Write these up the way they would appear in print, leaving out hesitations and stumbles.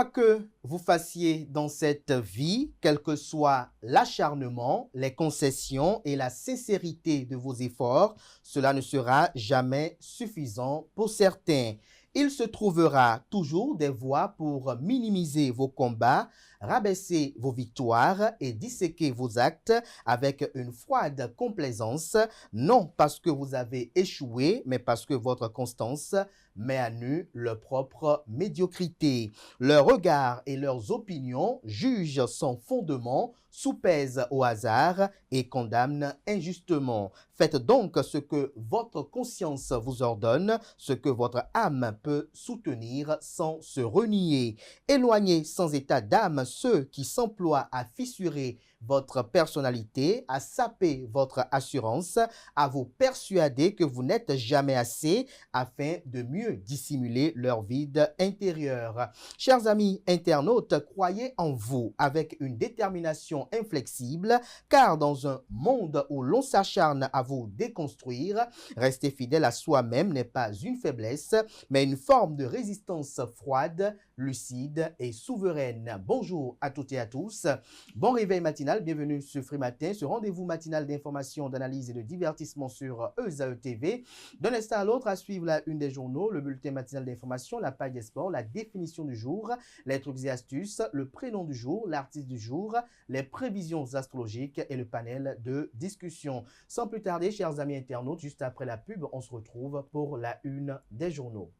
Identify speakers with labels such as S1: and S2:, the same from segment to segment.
S1: Quoi que vous fassiez dans cette vie, quel que soit l'acharnement, les concessions et la sincérité de vos efforts, cela ne sera jamais suffisant pour certains. Il se trouvera toujours des voies pour minimiser vos combats, rabaisser vos victoires et disséquer vos actes avec une froide complaisance, non parce que vous avez échoué, mais parce que votre constance met à nu leur propre médiocrité. Leurs regards et leurs opinions jugent sans fondement, soupèsent au hasard et condamnent injustement. Faites donc ce que votre conscience vous ordonne, ce que votre âme peut soutenir sans se renier. Éloignez sans état d'âme ceux qui s'emploient à fissurer votre personnalité, à saper votre assurance, à vous persuader que vous n'êtes jamais assez afin de mieux dissimuler leur vide intérieur. Chers amis internautes, croyez en vous avec une détermination inflexible, car dans un monde où l'on s'acharne à vous déconstruire, rester fidèle à soi-même n'est pas une faiblesse, mais une forme de résistance froide, lucide et souveraine. Bonjour à toutes et à tous. Bon réveil matinal, bienvenue sur Free Matin, ce rendez-vous matinal d'information, d'analyse et de divertissement sur ESAE TV. D'un instant à l'autre, à suivre la une des journaux, le bulletin matinal d'information, la page des sports, la définition du jour, les trucs et astuces, le prénom du jour, l'artiste du jour, les prévisions astrologiques et le panel de discussion. Sans plus tarder, chers amis internautes, juste après la pub, on se retrouve pour la une des journaux.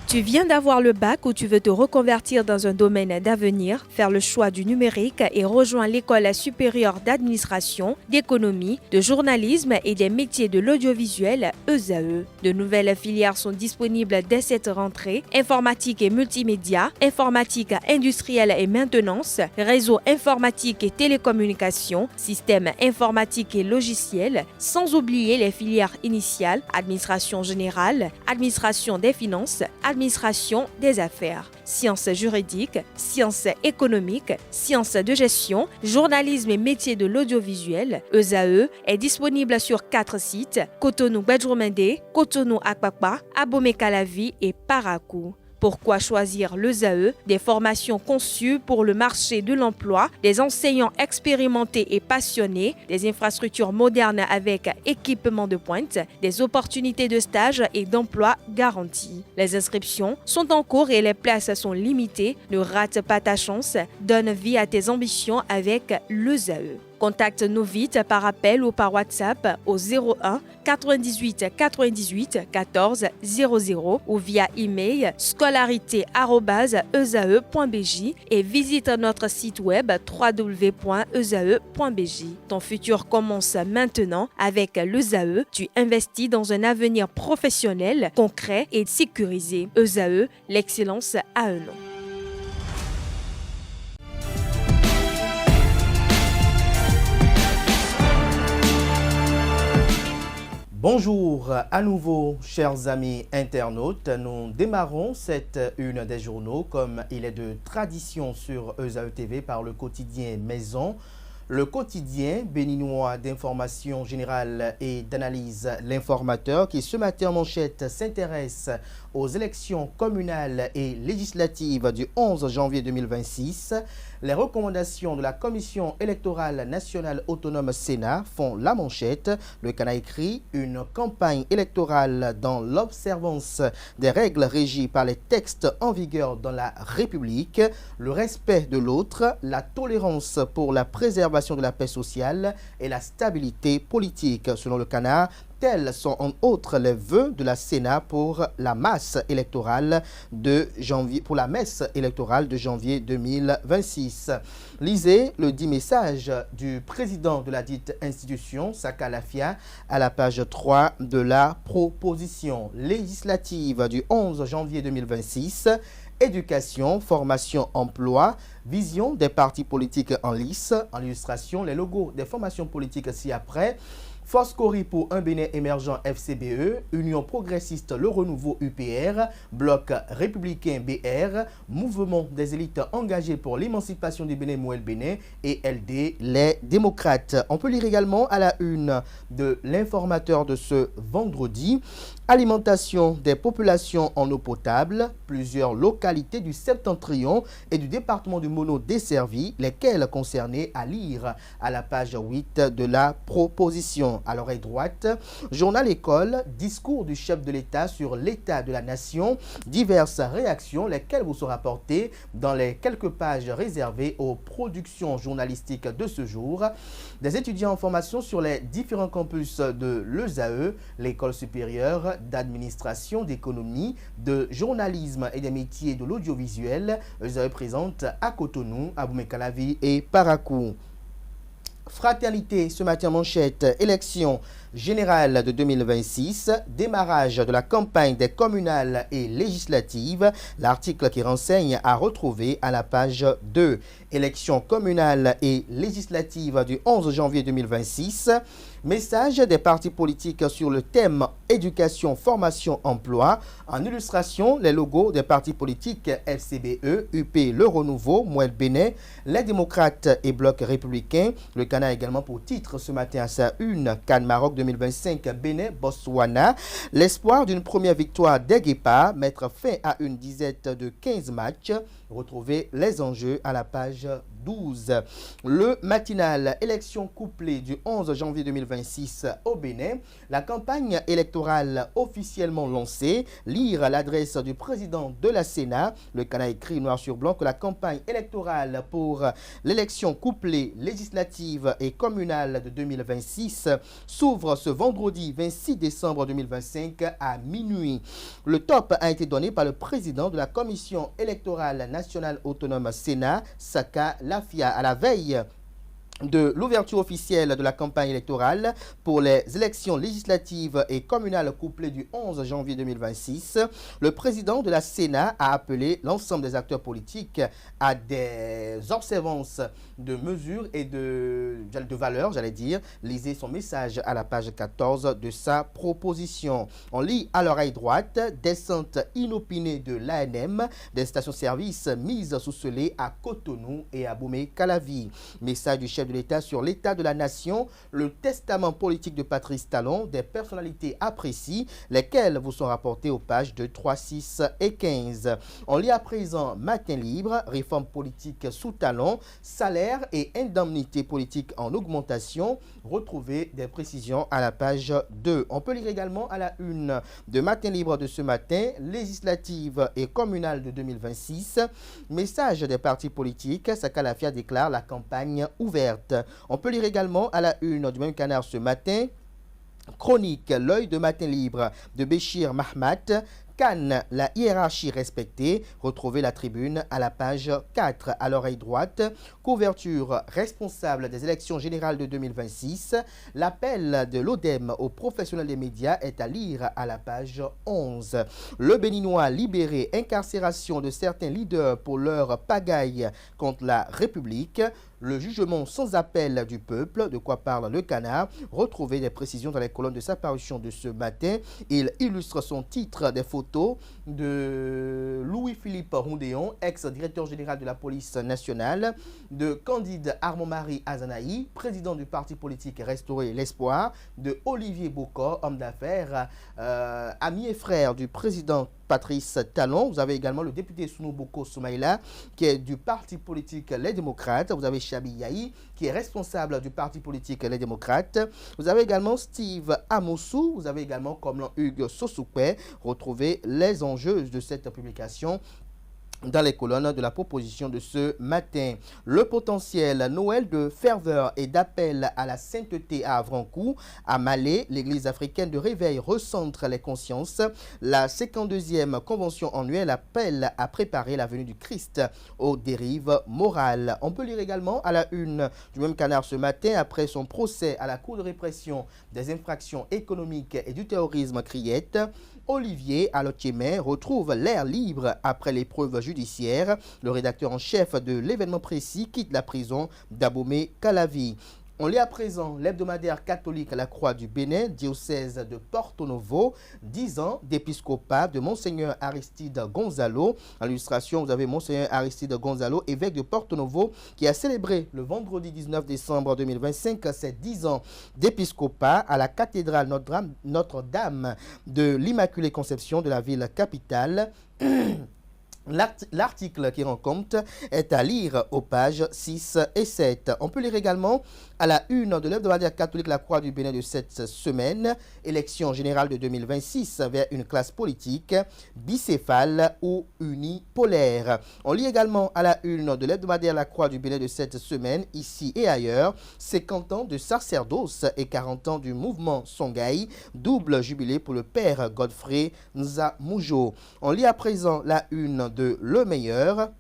S2: Tu viens d'avoir le bac ou tu veux te reconvertir dans un domaine d'avenir, faire le choix du numérique et rejoindre l'école supérieure d'administration, d'économie, de journalisme et des métiers de l'audiovisuel ESAE. De nouvelles filières sont disponibles dès cette rentrée: informatique et multimédia, informatique industrielle et maintenance, réseau informatique et télécommunications, système informatique et logiciel, sans oublier les filières initiales: administration générale, administration des finances, administration des affaires, sciences juridiques, sciences économiques, sciences de gestion, journalisme et métiers de l'audiovisuel. ESAE est disponible sur 4 sites: Cotonou-Bedroumendé, Cotonou-Akpakpa, Abomey-Calavi et Parakou. Pourquoi choisir l'ESAE? Des formations conçues pour le marché de l'emploi, des enseignants expérimentés et passionnés, des infrastructures modernes avec équipement de pointe, des opportunités de stage et d'emploi garanties. Les inscriptions sont en cours et les places sont limitées. Ne rate pas ta chance. Donne vie à tes ambitions avec l'ESAE. Contacte-nous vite par appel ou par WhatsApp au 01 98 98 14 00 ou via email scolarité@esae.bj et visite notre site web www.esae.bj. Ton futur commence maintenant avec l'ESAE. Tu investis dans un avenir professionnel, concret et sécurisé. ESAE, l'excellence à un nom.
S1: Bonjour à nouveau, chers amis internautes. Nous démarrons cette une des journaux comme il est de tradition sur ESAE TV par le quotidien Maison. Le quotidien béninois d'information générale et d'analyse, l'informateur, qui ce matin en manchette s'intéresse aux élections communales et législatives du 11 janvier 2026. Les recommandations de la Commission électorale nationale autonome Sénat font la manchette. Le CANA écrit une campagne électorale dans l'observance des règles régies par les textes en vigueur dans la République, le respect de l'autre, la tolérance pour la préservation de la paix sociale et la stabilité politique. Selon le CANA, tels sont en outre les vœux de la Sénat pour la messe électorale de janvier 2026. Lisez le dit message du président de la dite institution, Saka Lafia, à la page 3 de la proposition législative du 11 janvier 2026. Éducation, formation, emploi, Vision des partis politiques en lice. En illustration, les logos des formations politiques ci-après. Force Cori pour un Bénin émergent FCBE, Union progressiste Le Renouveau UPR, Bloc républicain BR, Mouvement des élites engagées pour l'émancipation du Bénin Mouel Bénin et LD les démocrates. On peut lire également à la une de l'informateur de ce vendredi, alimentation des populations en eau potable, plusieurs localités du Septentrion et du département du Mono desservies, lesquelles concernées à lire à la page 8 de la proposition. À l'oreille droite, journal école, discours du chef de l'État sur l'état de la nation, diverses réactions, lesquelles vous sont rapportées dans les quelques pages réservées aux productions journalistiques de ce jour. Des étudiants en formation sur les différents campus de l'ESAE, l'école supérieure d'administration, d'économie, de journalisme et des métiers de l'audiovisuel, l'ESAE présente à Cotonou, à Boumé-Calavi et Parakou. Fraternité, ce matin manchette, élection générale de 2026, démarrage de la campagne des communales et législatives, l'article qui renseigne à retrouver à la page 2. Élection communale et législative du 11 janvier 2026, message des partis politiques sur le thème éducation, formation, emploi. En illustration, les logos des partis politiques FCBE, UP, Le Renouveau, Mouel Bénin, les démocrates et Bloc républicain. Le Canada a également pour titre ce matin à sa une, Cannes Maroc 2025, Bénin, Botswana. L'espoir d'une première victoire des Guépards, mettre fin à une disette de 15 matchs. Retrouvez les enjeux à la page 12. Le matinal, élection couplée du 11 janvier 2026 au Bénin. La campagne électorale officiellement lancée. Lire l'adresse du président de la Sénat. Le Canada écrit noir sur blanc que la campagne électorale pour l'élection couplée législative et communale de 2026 s'ouvre ce vendredi 26 décembre 2025 à minuit. Le top a été donné par le président de la commission électorale nationale autonome Sénat, Saka Lafia, à la veille de l'ouverture officielle de la campagne électorale pour les élections législatives et communales couplées du 11 janvier 2026. Le président de la Sénat a appelé l'ensemble des acteurs politiques à des observances de mesures et de valeurs, Lisez son message à la page 14 de sa proposition. On lit à l'oreille droite, descente inopinée de l'ANM, des stations-service mises sous scellé à Cotonou et à Boumé-Calavi. Message du chef de l'État sur l'état de la nation, le testament politique de Patrice Talon, des personnalités appréciées, lesquelles vous sont rapportées aux pages de 3, 6 et 15. On lit à présent Matin libre, réforme politique sous Talon, salaire et indemnité politique en augmentation. Retrouvez des précisions à la page 2. On peut lire également à la une de Matin libre de ce matin, législative et communale de 2026. Message des partis politiques, Saka Lafia déclare la campagne ouverte. On peut lire également à la une du même canard ce matin, chronique L'œil de Matin libre de Béchir Mahmat. Cannes, la hiérarchie respectée. Retrouvez la tribune à la page 4. À l'oreille droite, couverture responsable des élections générales de 2026. L'appel de l'ODEM aux professionnels des médias est à lire à la page 11. Le Béninois libéré, incarcération de certains leaders pour leur pagaille contre la République. Le jugement sans appel du peuple, de quoi parle le Canard. Retrouvez des précisions dans les colonnes de sa parution de ce matin. Il illustre son titre des photos de Louis-Philippe Rondéon, ex-directeur général de la police nationale, de Candide Armand-Marie Azanaï, président du parti politique Restaurer l'Espoir, de Olivier Bocor, homme d'affaires, ami et frère du président Patrice Talon. Vous avez également le député Sounou Boko Soumaïla, qui est du parti politique Les Démocrates. Vous avez Chabi Yahi, qui est responsable du parti politique Les Démocrates. Vous avez également Steve Amoussou. Vous avez également Komlan Hugues Sosoukwe. Retrouvez les enjeux de cette publication dans les colonnes de la proposition de ce matin. Le potentiel Noël de ferveur et d'appel à la sainteté à Avrancourt. À Malais, l'église africaine de réveil recentre les consciences. La 52e convention annuelle appelle à préparer la venue du Christ aux dérives morales. On peut lire également à la une du même canard ce matin, après son procès à la Cour de répression des infractions économiques et du terrorisme Criette. Olivier Alotiemé retrouve l'air libre après l'épreuve judiciaire. Le rédacteur en chef de l'événement précis quitte la prison d'Abomey-Calavi. On lit à présent l'hebdomadaire catholique à la Croix du Bénin, diocèse de Porto Novo, 10 ans d'épiscopat de Monseigneur Aristide Gonzalo. En illustration, vous avez Monseigneur Aristide Gonzalo, évêque de Porto Novo, qui a célébré le vendredi 19 décembre 2025 ses 10 ans d'épiscopat à la cathédrale Notre-Dame de l'Immaculée Conception de la ville capitale. L'article qui rend compte est à lire aux pages 6 et 7. On peut lire également à la une de l'hebdomadaire catholique La Croix du Bénin de cette semaine, élection générale de 2026 vers une classe politique bicéphale ou unipolaire. On lit également à la une de l'hebdomadaire La Croix du Bénin de cette semaine, ici et ailleurs, 50 ans de sacerdoce et 40 ans du mouvement Songhai, double jubilé pour le père Godfrey Nzamoujo. On lit à présent la une de Le Meilleur.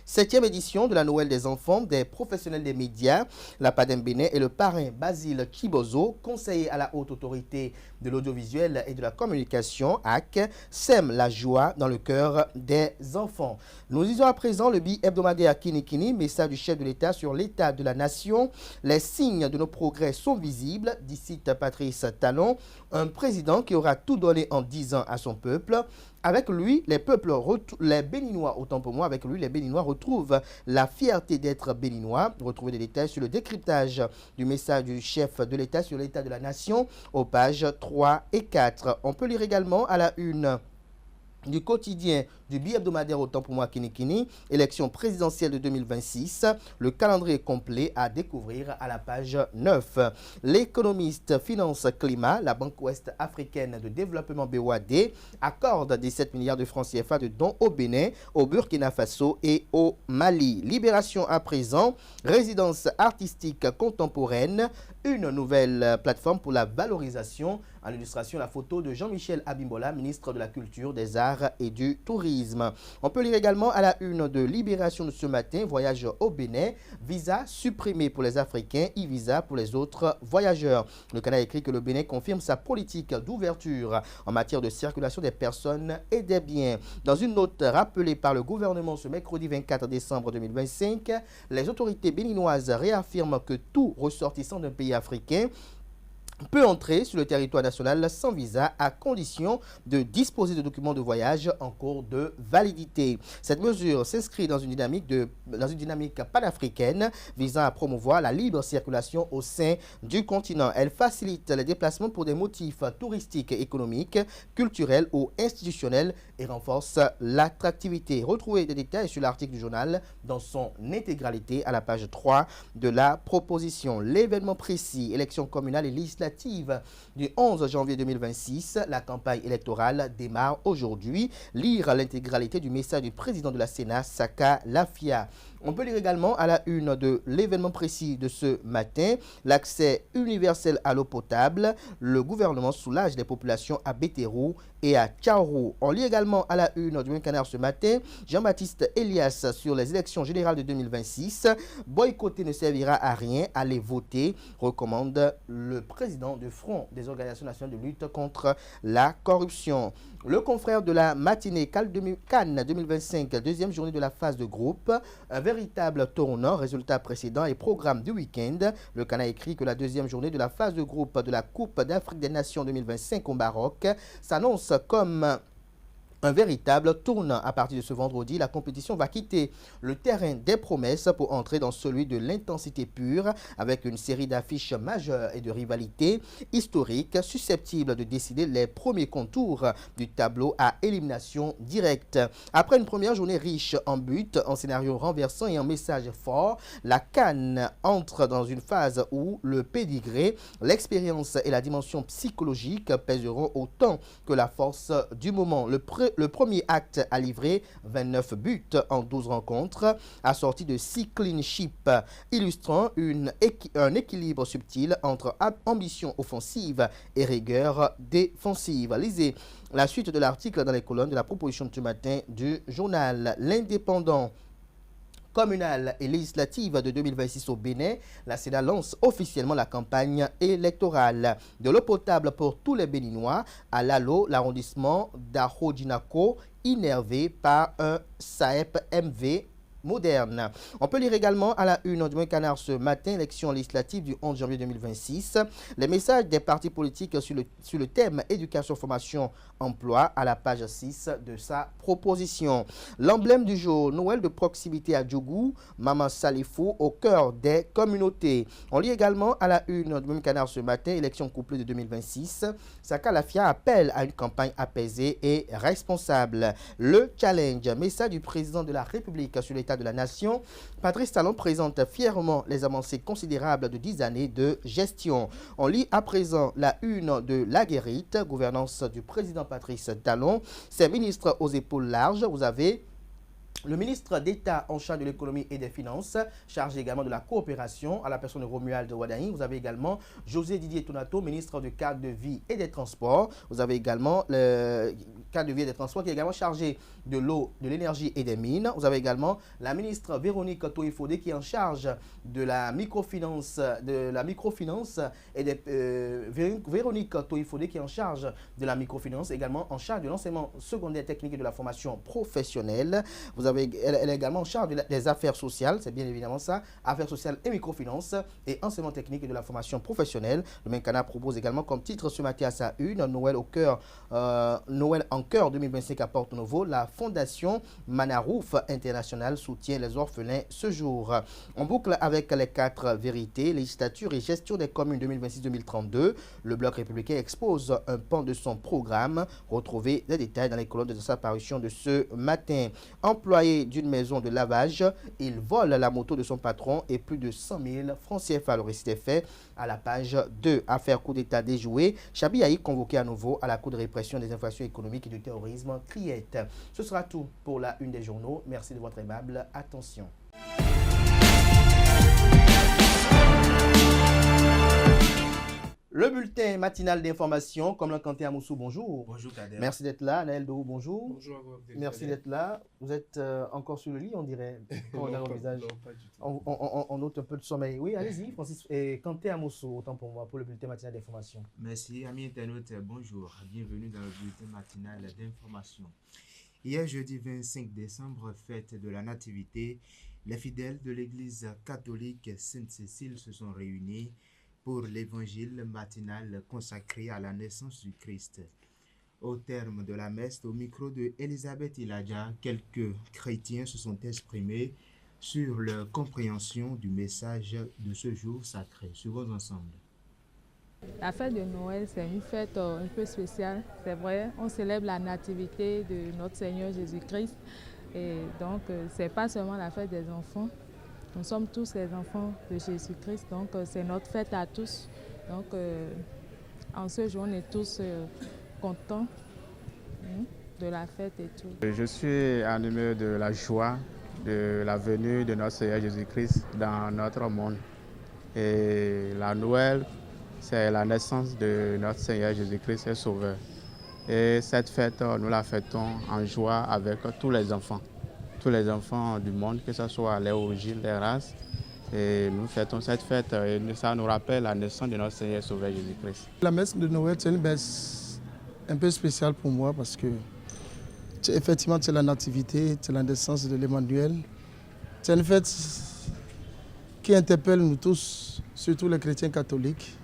S1: 7e édition de la Noël des enfants des professionnels des médias. La PADEM Bénin et le parrain Basile Chibozo, conseiller à la haute autorité de l'audiovisuel et de la communication, AC, sème la joie dans le cœur des enfants. Nous lisons à présent le bi-hebdomadaire Kini Kini, message du chef de l'État sur l'état de la nation. Les signes de nos progrès sont visibles, dit Patrice Talon, un président qui aura tout donné en 10 ans à son peuple. Avec lui, les Béninois, autant pour moi, avec lui, les Béninois retrouvent la fierté d'être Béninois. Retrouvez des détails sur le décryptage du message du chef de l'État sur l'état de la nation aux pages 3 et 4. On peut lire également à la une du quotidien du bi-hebdomadaire autant pour moi Kini Kini, élection présidentielle de 2026, le calendrier complet à découvrir à la page 9. L'économiste finance climat, la Banque ouest africaine de développement BOAD accorde 17 milliards de francs CFA de dons au Bénin, au Burkina Faso et au Mali. Libération à présent, résidence artistique contemporaine, une nouvelle plateforme pour la valorisation. En illustration, la photo de Jean-Michel Abimbola, ministre de la Culture, des Arts et du Tourisme. On peut lire également à la une de Libération de ce matin, voyage au Bénin, visa supprimé pour les Africains, e-visa pour les autres voyageurs. Le Canada écrit que le Bénin confirme sa politique d'ouverture en matière de circulation des personnes et des biens. Dans une note rappelée par le gouvernement ce mercredi 24 décembre 2025, les autorités béninoises réaffirment que tout ressortissant d'un pays africain peut entrer sur le territoire national sans visa à condition de disposer de documents de voyage en cours de validité. Cette mesure s'inscrit dans une dynamique panafricaine visant à promouvoir la libre circulation au sein du continent. Elle facilite les déplacements pour des motifs touristiques, économiques, culturels ou institutionnels et renforce l'attractivité. Retrouvez des détails sur l'article du journal dans son intégralité à la page 3 de la proposition. L'événement précis, élection communale et législative du 11 janvier 2026. La campagne électorale démarre aujourd'hui. Lire l'intégralité du message du président de la Sénat, Saka Lafia. On peut lire également à la une de l'événement précis de ce matin, l'accès universel à l'eau potable. Le gouvernement soulage les populations à Bétérou et à Tchaourou. On lit également à la une du Canard ce matin, Jean-Baptiste Elias sur les élections générales de 2026. Boycotter ne servira à rien, allez voter, recommande le président du Front des organisations nationales de lutte contre la corruption. Le confrère de la matinée Cannes 2025, deuxième journée de la phase de groupe, un véritable tournant, résultat précédent et programme du week-end. Le Canada écrit que la deuxième journée de la phase de groupe de la Coupe d'Afrique des Nations 2025 au Maroc s'annonce comme un véritable tournant. À partir de ce vendredi, la compétition va quitter le terrain des promesses pour entrer dans celui de l'intensité pure avec une série d'affiches majeures et de rivalités historiques susceptibles de décider les premiers contours du tableau à élimination directe. Après une première journée riche en buts, en scénarios renversants et en messages forts, la CAN entre dans une phase où le pédigré, l'expérience et la dimension psychologique pèseront autant que la force du moment. Le premier acte a livré 29 buts en 12 rencontres, assorti de 6 clean sheets, illustrant un équilibre subtil entre ambition offensive et rigueur défensive. Lisez la suite de l'article dans les colonnes de la proposition de ce matin du journal L'Indépendant. communales et législatives de 2026 au Bénin, la SEDA lance officiellement la campagne électorale. De l'eau potable pour tous les Béninois à Lalo, l'arrondissement d'Ahodinako, innervé par un SAEP MV moderne. On peut lire également à la une du Moyen Canard ce matin, élection législative du 11 janvier 2026, les messages des partis politiques sur le thème éducation, formation, emploi à la page 6 de sa proposition. L'emblème du jour, Noël de proximité à Djougou, Maman Salifou au cœur des communautés. On lit également à la une du Moyen Canard ce matin, élection couplée de 2026, Saka Lafia appelle à une campagne apaisée et responsable. Le challenge, message du président de la République sur l'état de la nation, Patrice Talon présente fièrement les avancées considérables de 10 années de gestion. On lit à présent la une de la Guérite, gouvernance du président Patrice Talon, ses ministres aux épaules larges. Vous avez le ministre d'État en charge de l'économie et des finances, chargé également de la coopération à la personne de Romuald Wadaï. Vous avez également José Didier Tonato, ministre du cadre de vie et des transports. Vous avez également le cadre de vie et des transports qui est également chargé de l'eau, de l'énergie et des mines. Vous avez également la ministre Véronique Toïfodé qui est en charge de la microfinance, et des Véronique Toïfodé qui est en charge de la microfinance, également en charge de l'enseignement secondaire technique et de la formation professionnelle. Elle est également en charge des affaires sociales, c'est bien évidemment ça, affaires sociales et microfinance et enseignement technique et de la formation professionnelle. Le Mencana propose également comme titre ce matin à sa une, Noël en cœur 2025 à Porto Novo, la Fondation Manarouf International soutient les orphelins ce jour. On boucle avec les 4 vérités, législature et gestion des communes 2026-2032. Le Bloc républicain expose un pan de son programme. Retrouvez les détails dans les colonnes de sa parution de ce matin. Employé d'une maison de lavage, il vole la moto de son patron et plus de 100 000 francs CFA. Le récit est fait à la page 2. Affaire coup d'État déjouée. Chabi Aïk convoqué à nouveau à la Cour de répression des infractions économiques et du terrorisme, Criette. Ce sera tout pour la une des journaux. Merci de votre aimable attention. Le bulletin matinal d'information, comme l'a Kanté Amoussou, bonjour.
S3: Bonjour Kader.
S1: Merci d'être là. Naël Dou, bonjour.
S3: Bonjour à vous.
S1: Merci d'être là. Vous êtes encore sur le lit, on dirait. Quand on regarde au visage.
S3: Non, pas du tout.
S1: On note un peu de sommeil. Oui, allez-y, Francis. Et Kanté Amoussou, autant pour moi, pour le bulletin matinal d'information.
S3: Merci, amis internautes. Bonjour. Bienvenue dans le bulletin matinal d'information. Hier, jeudi 25 décembre, fête de la Nativité, les fidèles de l'église catholique Sainte-Cécile se sont réunis pour l'évangile matinal consacré à la naissance du Christ. Au terme de la messe, au micro de Elisabeth Iladja, quelques chrétiens se sont exprimés sur leur compréhension du message de ce jour sacré. Suivons ensemble.
S4: La fête de Noël, c'est une fête un peu spéciale, c'est vrai. On célèbre la nativité de notre Seigneur Jésus-Christ. Et donc, c'est pas seulement la fête des enfants. Nous sommes tous les enfants de Jésus-Christ, donc c'est notre fête à tous. Donc, en ce jour, on est tous contents de la fête et tout.
S5: Je suis animé de la joie de la venue de notre Seigneur Jésus-Christ dans notre monde. Et la Noël, c'est la naissance de notre Seigneur Jésus-Christ et Sauveur. Et cette fête, nous la fêtons en joie avec tous les enfants du monde, que ce soit les origines, les races. Et nous fêtons cette fête et ça nous rappelle la naissance de notre Seigneur et Sauveur Jésus-Christ.
S6: La messe de Noël, c'est une messe un peu spéciale pour moi parce que effectivement, c'est la nativité, c'est la naissance de l'Emmanuel. C'est une fête qui interpelle nous tous, surtout les chrétiens catholiques,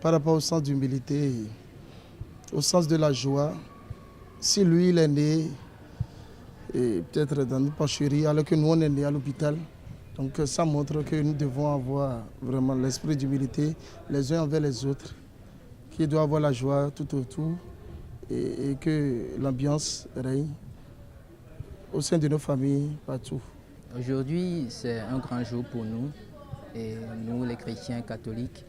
S6: par rapport au sens d'humilité, au sens de la joie. Si lui, il est né, et peut-être dans une porcherie, alors que nous, on est né à l'hôpital. Donc ça montre que nous devons avoir vraiment l'esprit d'humilité les uns envers les autres, qu'il doit avoir la joie tout autour et que l'ambiance règne au sein de nos familles, partout.
S7: Aujourd'hui, c'est un grand jour pour nous, et nous les chrétiens catholiques.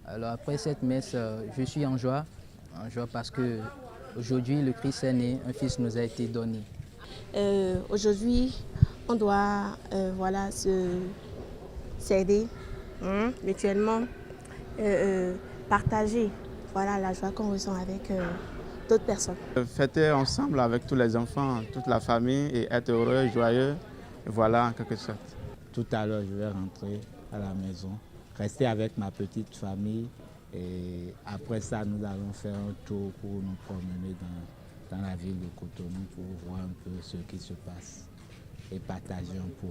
S7: Alors après cette messe, je suis en joie parce que aujourd'hui le Christ est né, un fils nous a été donné.
S8: Aujourd'hui, on doit s'aider mutuellement, partager la joie qu'on ressent avec d'autres personnes.
S5: Fêter ensemble avec tous les enfants, toute la famille et être heureux, joyeux. Voilà, en quelque sorte.
S9: Tout à l'heure, je vais rentrer à la maison, rester avec ma petite famille et après ça, nous allons faire un tour pour nous promener dans la ville de Cotonou pour voir un peu ce qui se passe et partager un peu.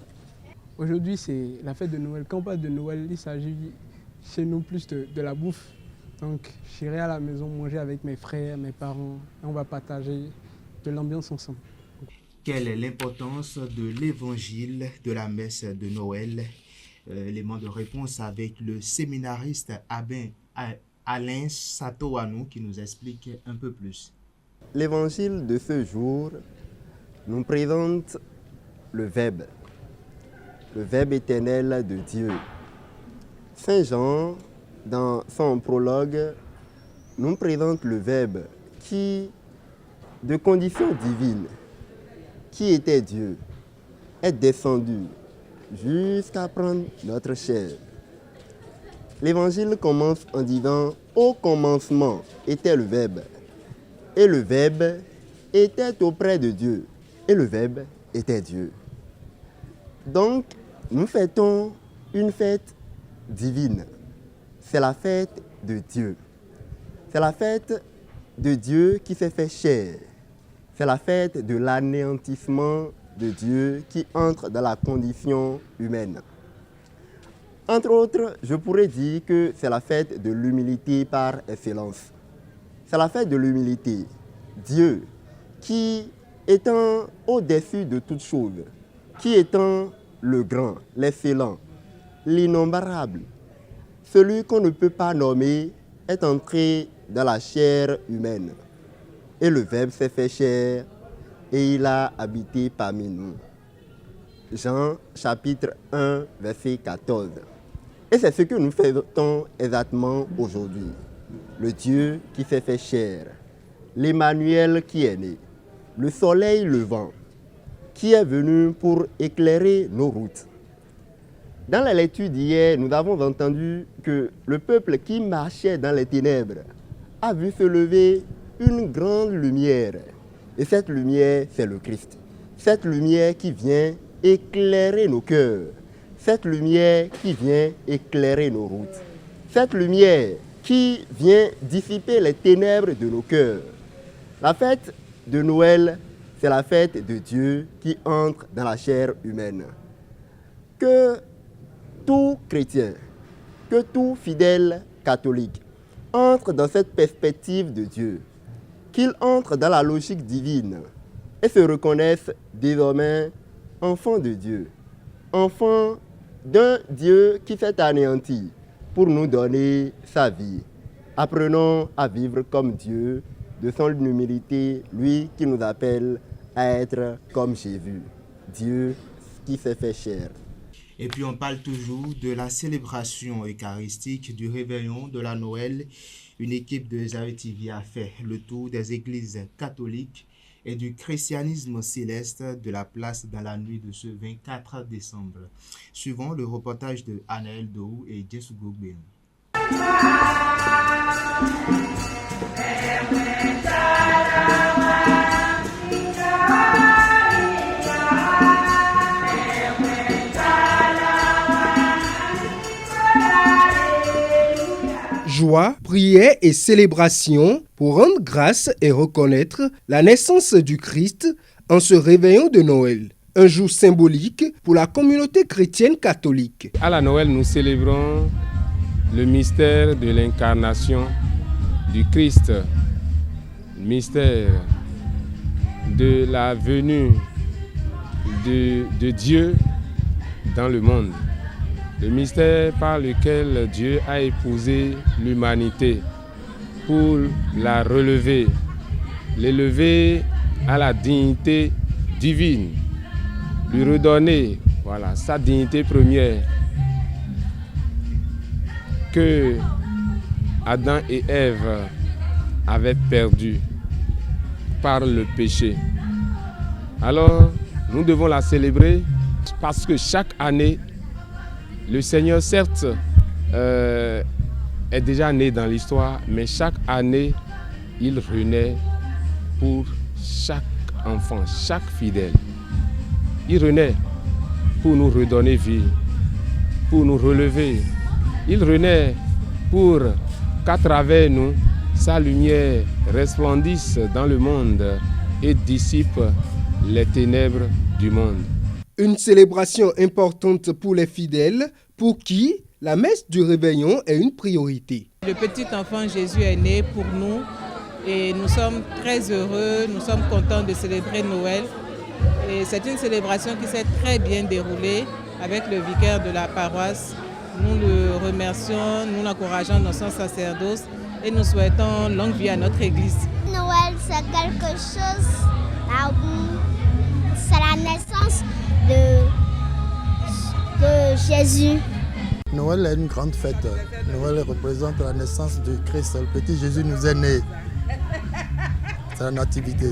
S10: Aujourd'hui, c'est la fête de Noël. Quand on parle de Noël, il s'agit chez nous plus de la bouffe. Donc, j'irai à la maison manger avec mes frères, mes parents, et on va partager de l'ambiance ensemble.
S3: Quelle est l'importance de l'évangile de la messe de Noël? Élément de réponse avec le séminariste Alain Satoanou qui nous explique un peu plus.
S11: L'évangile de ce jour nous présente le Verbe éternel de Dieu. Saint Jean, dans son prologue, nous présente le Verbe qui, de condition divine, qui était Dieu, est descendu jusqu'à prendre notre chair. L'évangile commence en disant « Au commencement était le Verbe, et le Verbe était auprès de Dieu, et le Verbe était Dieu. » Donc, nous fêtons une fête divine. C'est la fête de Dieu. C'est la fête de Dieu qui s'est fait chair. C'est la fête de l'anéantissement de Dieu qui entre dans la condition humaine. Entre autres, je pourrais dire que c'est la fête de l'humilité par excellence. C'est la fête de l'humilité. Dieu, qui étant au-dessus de toutes choses, qui étant le grand, l'excellent, l'innombrable, celui qu'on ne peut pas nommer, est entré dans la chair humaine. Et le Verbe s'est fait chair et il a habité parmi nous. Jean chapitre 1, verset 14. Et c'est ce que nous faisons exactement aujourd'hui. Le Dieu qui s'est fait chair, l'Emmanuel qui est né, le soleil levant, qui est venu pour éclairer nos routes. Dans la lecture d'hier, nous avons entendu que le peuple qui marchait dans les ténèbres a vu se lever une grande lumière. Et cette lumière, c'est le Christ. Cette lumière qui vient éclairer nos cœurs. Cette lumière qui vient éclairer nos routes. Cette lumière qui vient dissiper les ténèbres de nos cœurs. La fête de Noël, c'est la fête de Dieu qui entre dans la chair humaine. Que tout chrétien, que tout fidèle catholique entre dans cette perspective de Dieu, qu'il entre dans la logique divine et se reconnaisse désormais enfant de Dieu, enfant d'un Dieu qui s'est anéanti pour nous donner sa vie. Apprenons à vivre comme Dieu, de son humilité, lui qui nous appelle à être comme Jésus, Dieu qui s'est fait chair.
S3: Et puis on parle toujours de la célébration eucharistique, du réveillon, de la Noël. Une équipe de Zawi TV a fait le tour des églises catholiques et du christianisme céleste de la place dans la nuit de ce 24 décembre. Suivant le reportage de Anaël Dou et Jessou Gogbin.
S1: Joie, prière et célébration pour rendre grâce et reconnaître la naissance du Christ en ce réveillon de Noël. Un jour symbolique pour la communauté chrétienne catholique.
S5: À la Noël, nous célébrons le mystère de l'incarnation du Christ, le mystère de la venue de Dieu dans le monde. Le mystère par lequel Dieu a épousé l'humanité pour la relever, l'élever à la dignité divine, lui redonner sa dignité première que Adam et Ève avaient perdue par le péché. Alors, nous devons la célébrer parce que chaque année, le Seigneur, certes, est déjà né dans l'histoire, mais chaque année, il renaît pour chaque enfant, chaque fidèle. Il renaît
S12: pour nous redonner vie, pour nous relever. Il renaît pour qu'à travers nous, sa lumière resplendisse dans le monde et dissipe les ténèbres du monde.
S1: Une célébration importante pour les fidèles, pour qui la messe du réveillon est une priorité.
S13: Le petit enfant Jésus est né pour nous et nous sommes très heureux, nous sommes contents de célébrer Noël. Et c'est une célébration qui s'est très bien déroulée avec le vicaire de la paroisse. Nous le remercions, nous l'encourageons dans son sacerdoce et nous souhaitons longue vie à notre église.
S14: Noël, c'est quelque chose, c'est la naissance de Jésus.
S6: Noël est une grande fête. Noël représente la naissance de Christ. Le petit Jésus nous est né. C'est la nativité.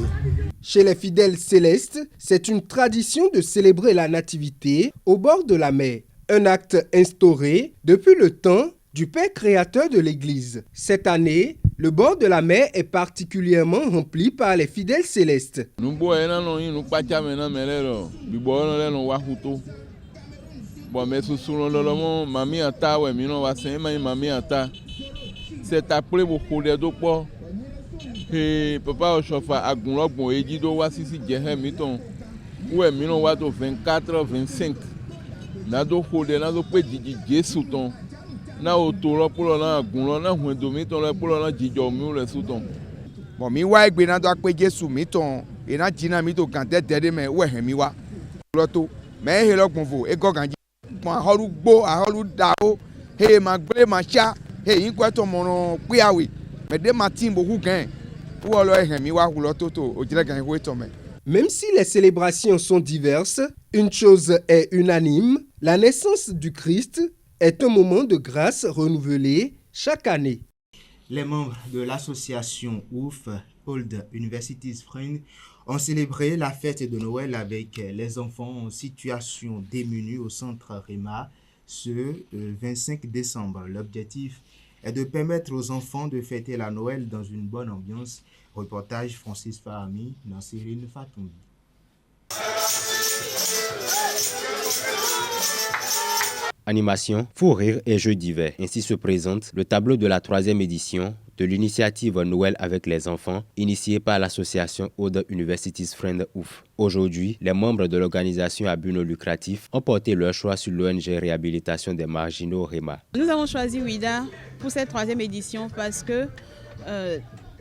S1: Chez les fidèles célestes, c'est une tradition de célébrer la nativité au bord de la mer. Un acte instauré depuis le temps du Père créateur de l'Église. Cette année, le bord de la mer est particulièrement rempli par les fidèles célestes.
S15: Papa Ochofa agunlọgbọn eji do wá sisi jẹhẹ mi tán wẹ mìíràn wá tó 24 25 náà tó kóde náà tó pé jìjì Jésù tán náà ó tó lọpọlọ náà agunlọ náà hùn ẹdùn mi tán lọpọlọ náà jíjọ mi rẹ sùn tán.
S16: Bọ̀ mi wá ẹgbẹ́ náà tó pé Jésù mi tán iná jìnnà mi tó kàn tẹ́tẹ́ dé mẹ́ wẹ̀ hẹ̀ mi wá lọ́tọ́ mẹ́ ẹ̀ lọ́gbọ̀n fò ẹ̀ gọ́gàn jí mọ àhọ́rú gbó àhọ́rú dàó ẹ̀ máa gbé máa ṣá ẹ̀ yín kọ́ ẹ̀ tó mọ̀ràn píyàwó mẹ́ẹ̀dẹ́ máa tí ń bò hù gẹ́n.
S1: Même si les célébrations sont diverses, une chose est unanime, la naissance du Christ est un moment de grâce renouvelé chaque année.
S3: Les membres de l'association OUF, Old Universities Friends, ont célébré la fête de Noël avec les enfants en situation démunie au centre REMA ce 25 décembre. L'objectif est de permettre aux enfants de fêter la Noël dans une bonne ambiance. Reportage Francis Fahami, Nassirine Fatoumi.
S17: Animation, fou rire et jeux divers. Ainsi se présente le tableau de la 3e édition de l'initiative Noël avec les enfants, initiée par l'association Old Universities Friends OUF. Aujourd'hui, les membres de l'organisation à but non lucratif ont porté leur choix sur l'ONG Réhabilitation des Marginaux REMA.
S18: Nous avons choisi WIDA pour cette 3e édition parce que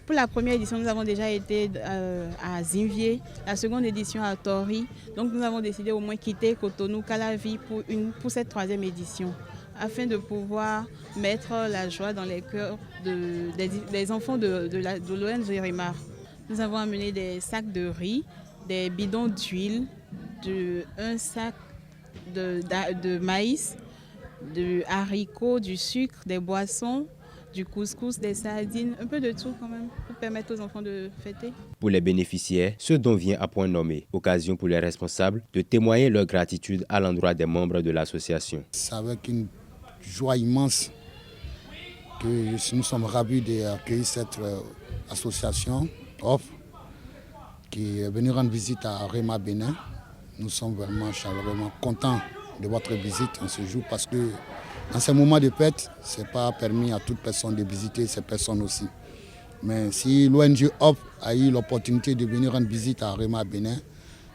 S18: pour la première édition, nous avons déjà été à Zinvier, la seconde édition à Tori. Donc nous avons décidé au moins quitter Cotonou, Calavi pour cette 3e édition, afin de pouvoir mettre la joie dans les cœurs des enfants de l'ONG REMA. Nous avons amené des sacs de riz, des bidons d'huile, un sac de maïs, de haricots, du sucre, des boissons, du couscous, des sardines, un peu de tout quand même, pour permettre aux enfants de fêter.
S17: Pour les bénéficiaires, ce don vient à point nommé, occasion pour les responsables de témoigner leur gratitude à l'endroit des membres de l'association.
S6: C'est avec une joie immense que nous sommes ravis d'accueillir cette association OF qui est venue rendre visite à REMA Bénin. Nous sommes vraiment chaleureusement contents de votre visite en ce jour parce que dans ces moments de fête, ce n'est pas permis à toute personne de visiter ces personnes aussi. Mais si l'ONG OP a eu l'opportunité de venir rendre visite à REMA Bénin,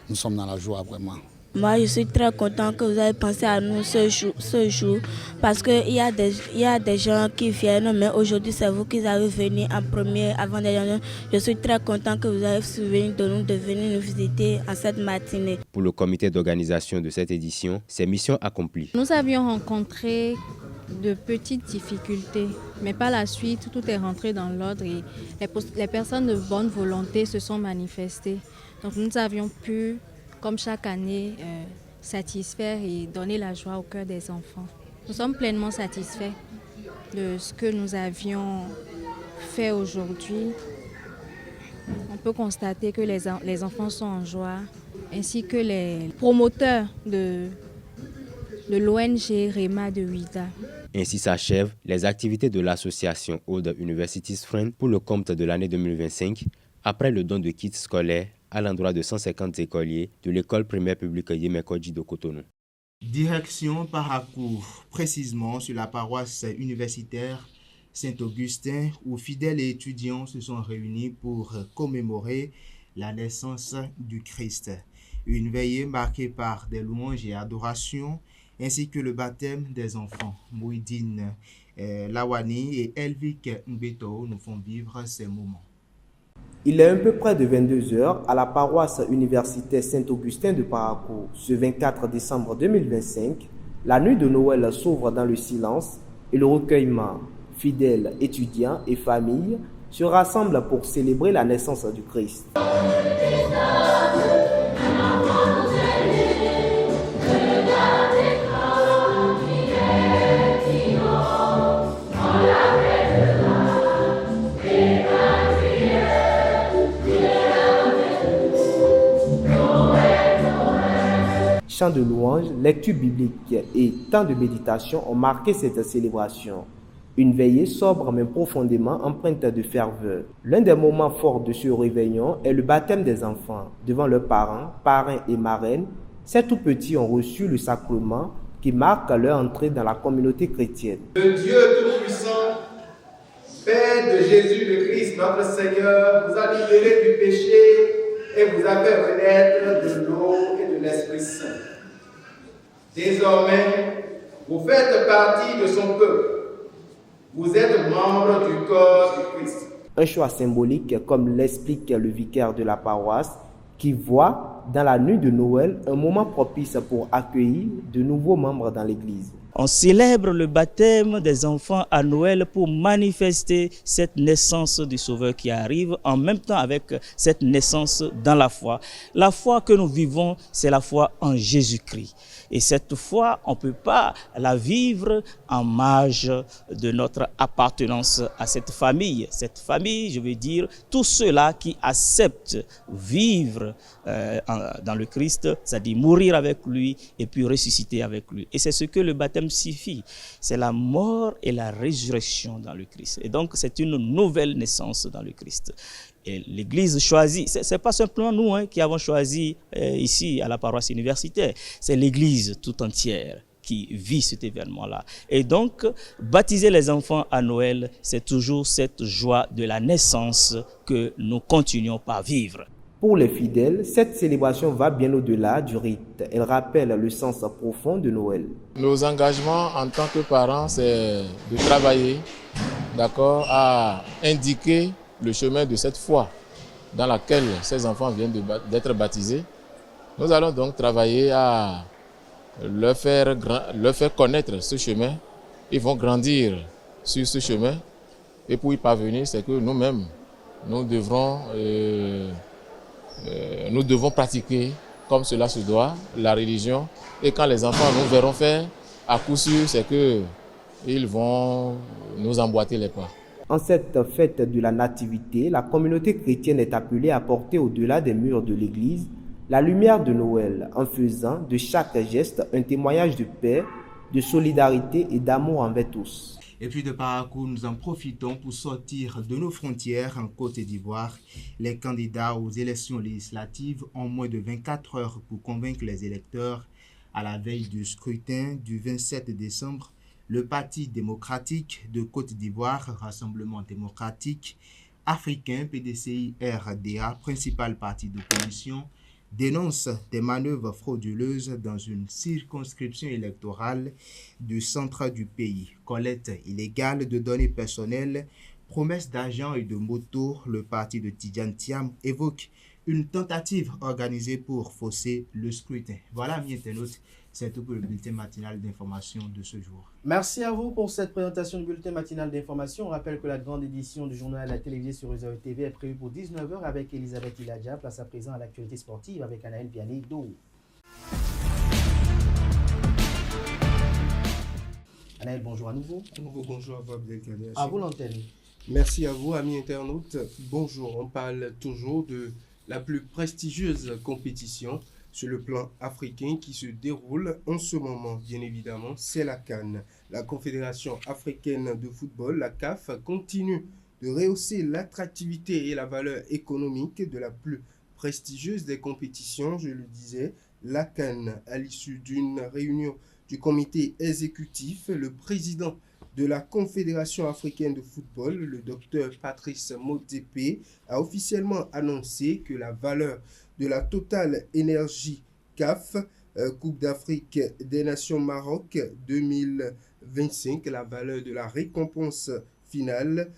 S6: nous sommes dans la joie vraiment.
S8: Moi, je suis très content que vous avez pensé à nous ce jour parce qu'il y a des gens qui viennent, mais aujourd'hui, c'est vous qui avez venu en premier avant les gens. Je suis très content que vous avez souvenu de nous de venir nous visiter en cette matinée.
S17: Pour le comité d'organisation de cette édition, c'est mission accomplie.
S19: Nous avions rencontré de petites difficultés, mais par la suite, tout est rentré dans l'ordre et les personnes de bonne volonté se sont manifestées. Donc nous avions pu, comme chaque année, satisfaire et donner la joie au cœur des enfants. Nous sommes pleinement satisfaits de ce que nous avions fait aujourd'hui. On peut constater que les enfants sont en joie, ainsi que les promoteurs de l'ONG REMA de WIDA.
S17: Ainsi s'achèvent les activités de l'association Old Universities Friends pour le compte de l'année 2025, après le don de kits scolaires à l'endroit de 150 écoliers de l'école primaire publique Yemekodji de Cotonou.
S3: Direction Paracourt, précisément sur la paroisse universitaire Saint-Augustin, où fidèles et étudiants se sont réunis pour commémorer la naissance du Christ. Une veillée marquée par des louanges et adorations, ainsi que le baptême des enfants. Mouidine Lawani et Elvik Mbeto nous font vivre ces moments.
S20: Il est un peu près de 22 heures à la paroisse universitaire Saint-Augustin de Paracourt. Ce 24 décembre 2025, la nuit de Noël s'ouvre dans le silence et le recueillement. Fidèles, étudiants et familles se rassemblent pour célébrer la naissance du Christ. Chants de louanges, lecture biblique et temps de méditation ont marqué cette célébration. Une veillée sobre mais profondément empreinte de ferveur. L'un des moments forts de ce réveillon est le baptême des enfants. Devant leurs parents, parrains et marraines, ces tout petits ont reçu le sacrement qui marque leur entrée dans la communauté chrétienne.
S21: Le Dieu Tout-Puissant, Père de Jésus le Christ, notre Seigneur, vous a libéré du péché et vous a fait renaître de l'eau et de l'Esprit Saint. Désormais, vous faites partie de son peuple. Vous êtes membre du corps du Christ.
S20: Un choix symbolique, comme l'explique le vicaire de la paroisse, qui voit dans la nuit de Noël un moment propice pour accueillir de nouveaux membres dans l'Église.
S22: On célèbre le baptême des enfants à Noël pour manifester cette naissance du Sauveur qui arrive en même temps avec cette naissance dans la foi. La foi que nous vivons, c'est la foi en Jésus-Christ. Et cette foi, on ne peut pas la vivre en marge de notre appartenance à cette famille. Cette famille, je veux dire, tous ceux-là qui acceptent vivre dans le Christ, c'est-à-dire mourir avec lui et puis ressusciter avec lui. Et c'est ce que le baptême signifie. C'est la mort et la résurrection dans le Christ. Et donc, c'est une nouvelle naissance dans le Christ. Et l'Église choisit, ce n'est pas simplement nous qui avons choisi ici à la paroisse universitaire, c'est l'Église tout entière qui vit cet événement-là. Et donc, baptiser les enfants à Noël, c'est toujours cette joie de la naissance que nous continuons par vivre.
S20: Pour les fidèles, cette célébration va bien au-delà du rite. Elle rappelle le sens profond de Noël.
S12: Nos engagements en tant que parents, c'est de travailler, d'accord, à indiquer le chemin de cette foi dans laquelle ces enfants viennent d'être baptisés. Nous allons donc travailler à leur faire connaître ce chemin. Ils vont grandir sur ce chemin. Et pour y parvenir, c'est que nous-mêmes, nous devons pratiquer comme cela se doit, la religion. Et quand les enfants nous verront faire, à coup sûr, c'est qu'ils vont nous emboîter les pas.
S20: En cette fête de la Nativité, la communauté chrétienne est appelée à porter au-delà des murs de l'Église la lumière de Noël en faisant de chaque geste un témoignage de paix, de solidarité et d'amour envers tous.
S3: Et puis de Paracourt, nous en profitons pour sortir de nos frontières en Côte d'Ivoire. Les candidats aux élections législatives ont moins de 24 heures pour convaincre les électeurs. À la veille du scrutin du 27 décembre, le Parti démocratique de Côte d'Ivoire, Rassemblement démocratique africain, PDCI-RDA, principal parti d'opposition, dénonce des manœuvres frauduleuses dans une circonscription électorale du centre du pays. Collecte illégale de données personnelles, promesses d'argent et de motos, le parti de Tidjane Thiam évoque une tentative organisée pour fausser le scrutin. Voilà, amis internautes, c'est tout pour le bulletin matinal d'information de ce jour.
S1: Merci à vous pour cette présentation du bulletin matinal d'information. On rappelle que la grande édition du journal à la télévision sur Réseau TV est prévue pour 19h avec Elisabeth Iladja. Place à présent à l'actualité sportive avec Anaël Vianney-Do. Anaël, bonjour à nouveau.
S23: Bonjour à vous, Abdelkader.
S1: À vous l'antenne.
S23: Merci à vous, amis internautes. Bonjour, on parle toujours de la plus prestigieuse compétition sur le plan africain qui se déroule en ce moment, bien évidemment, c'est la CAN. La Confédération africaine de football, la CAF, continue de rehausser l'attractivité et la valeur économique de la plus prestigieuse des compétitions, je le disais, la CAN. À l'issue d'une réunion du comité exécutif, le président de la Confédération africaine de football, le docteur Patrice Motsepe, a officiellement annoncé que la valeur de la Total Energy CAF, Coupe d'Afrique des Nations Maroc 2025, la valeur de la récompense finale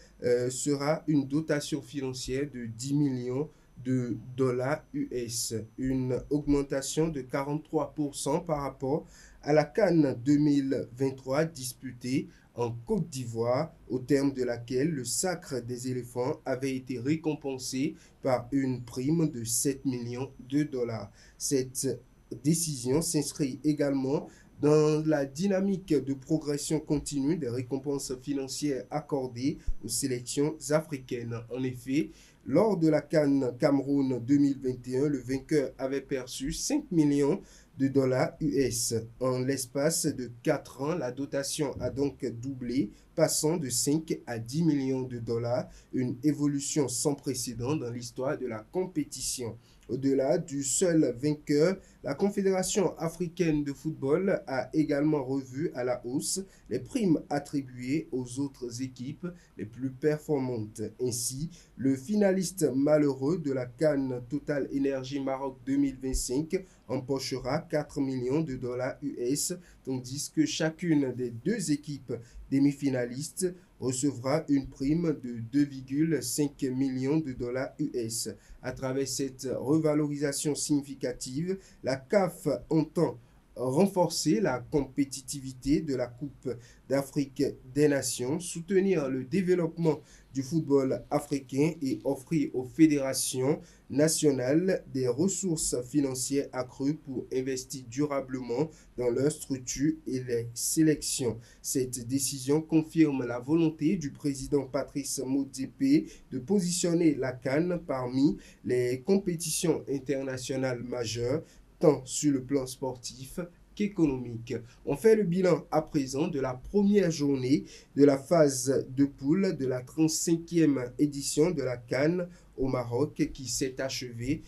S23: sera une dotation financière de 10 millions de dollars US, une augmentation de 43% par rapport à la CAN 2023 disputée en Côte d'Ivoire, au terme de laquelle le Sacre des éléphants avait été récompensé par une prime de 7 millions de dollars. Cette décision s'inscrit également dans la dynamique de progression continue des récompenses financières accordées aux sélections africaines. En effet, lors de la CAN Cameroun 2021, le vainqueur avait perçu 5 millions de dollars US. En l'espace de 4 ans, la dotation a donc doublé, passant de 5 à 10 millions de dollars, une évolution sans précédent dans l'histoire de la compétition. Au-delà du seul vainqueur, la Confédération africaine de football a également revu à la hausse les primes attribuées aux autres équipes les plus performantes. Ainsi, le finaliste malheureux de la CAN Total Energy Maroc 2025 empochera 4 millions de dollars US, tandis que chacune des deux équipes demi-finalistes recevra une prime de 2,5 millions de dollars US. À travers cette revalorisation significative, la CAF entend renforcer la compétitivité de la Coupe d'Afrique des Nations, soutenir le développement du football africain et offrir aux fédérations nationales des ressources financières accrues pour investir durablement dans leurs structures et les sélections. Cette décision confirme la volonté du président Patrice Motsepe de positionner la CAN parmi les compétitions internationales majeures, tant sur le plan sportif qu'économique. On fait le bilan à présent de la première journée de la phase de poule de la 35e édition de la CAN au Maroc qui s'est achevée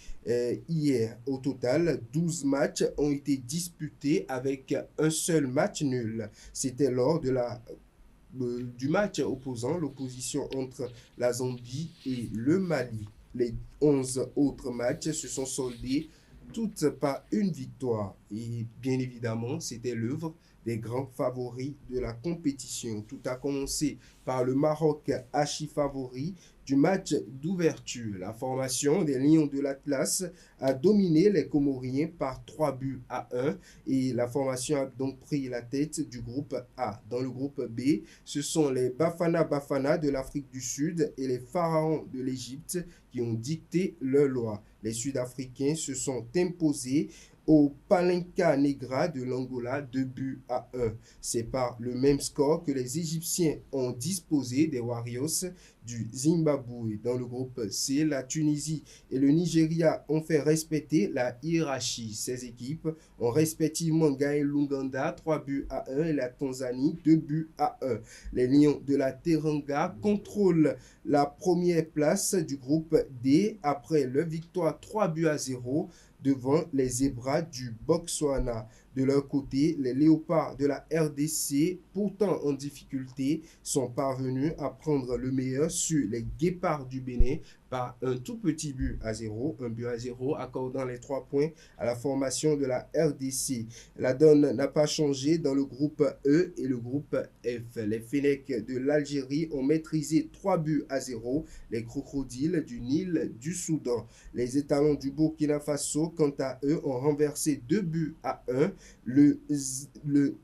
S23: hier. Au total, 12 matchs ont été disputés avec un seul match nul. C'était lors de du match opposant l'opposition entre la Zambie et le Mali. Les 11 autres matchs se sont soldés toutes par une victoire. Et bien évidemment, c'était l'œuvre des grands favoris de la compétition. Tout a commencé par le Maroc archi-favori du match d'ouverture. La formation des Lions de l'Atlas a dominé les Comoriens par 3-1 et la formation a donc pris la tête du groupe A. Dans le groupe B, ce sont les Bafana de l'Afrique du Sud et les Pharaons de l'Égypte qui ont dicté leur loi. Les Sud-Africains se sont imposés au Palenka Negra de l'Angola 2-1. C'est par le même score que les Égyptiens ont disposé des Warriors du Zimbabwe. Dans le groupe C, la Tunisie et le Nigeria ont fait respecter la hiérarchie. Ces équipes ont respectivement gagné l'Ouganda 3-1 et la Tanzanie 2-1. Les Lions de la Teranga contrôlent la première place du groupe D après leur victoire 3-0 devant les Zébras du Botswana. De leur côté, les Léopards de la RDC, pourtant en difficulté, sont parvenus à prendre le meilleur sur les Guépards du Bénin par un tout petit but à 0, accordant les 3 points à la formation de la RDC. La donne n'a pas changé dans le groupe E et le groupe F. Les Fennecs de l'Algérie ont maîtrisé 3-0 les Crocodiles du Nil du Soudan. Les Étalons du Burkina Faso, quant à eux, ont renversé 2-1 le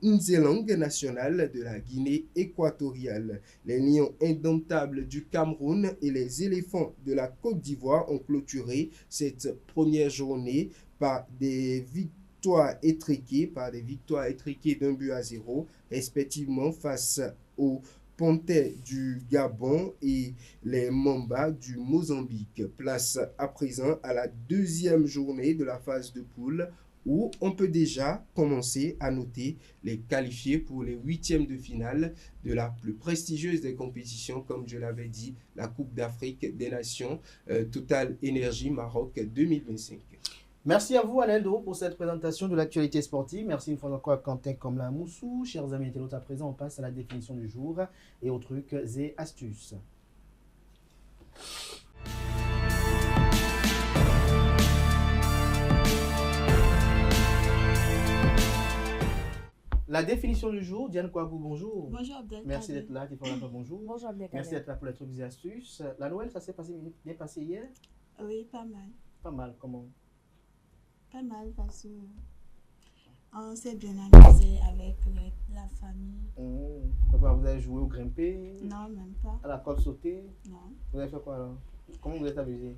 S23: Nzelang national de la Guinée équatoriale. Les Lions indomptables du Cameroun et les Éléphants de la Côte d'Ivoire ont clôturé cette première journée par des victoires étriquées d'1-0, respectivement face aux Panthères du Gabon et les Mamba du Mozambique. Place à présent à la deuxième journée de la phase de poule, où on peut déjà commencer à noter les qualifiés pour les 8e de finale de la plus prestigieuse des compétitions, comme je l'avais dit, la Coupe d'Afrique des Nations Total Energy Maroc 2025.
S1: Merci à vous, Aleldo, pour cette présentation de l'actualité sportive. Merci une fois encore à Quentin Komla-Moussou. Chers amis internautes, à présent, on passe à la définition du jour et aux trucs et astuces. La définition du jour, Diane Kouagou, bonjour.
S2: Bonjour Abdelkader.
S1: Merci d'être là, bonjour.
S2: Bonjour Abdelkader.
S1: Merci d'être là pour les trucs et astuces. La Noël, ça s'est bien passé hier?
S2: Oui, pas mal.
S1: Pas mal, comment?
S2: Pas mal parce qu'on s'est bien amusé avec la famille.
S1: Vous avez joué au grimpé?
S2: Non, même pas.
S1: À la corde sautée?
S2: Non.
S1: Vous avez fait quoi alors? Comment vous êtes amusé?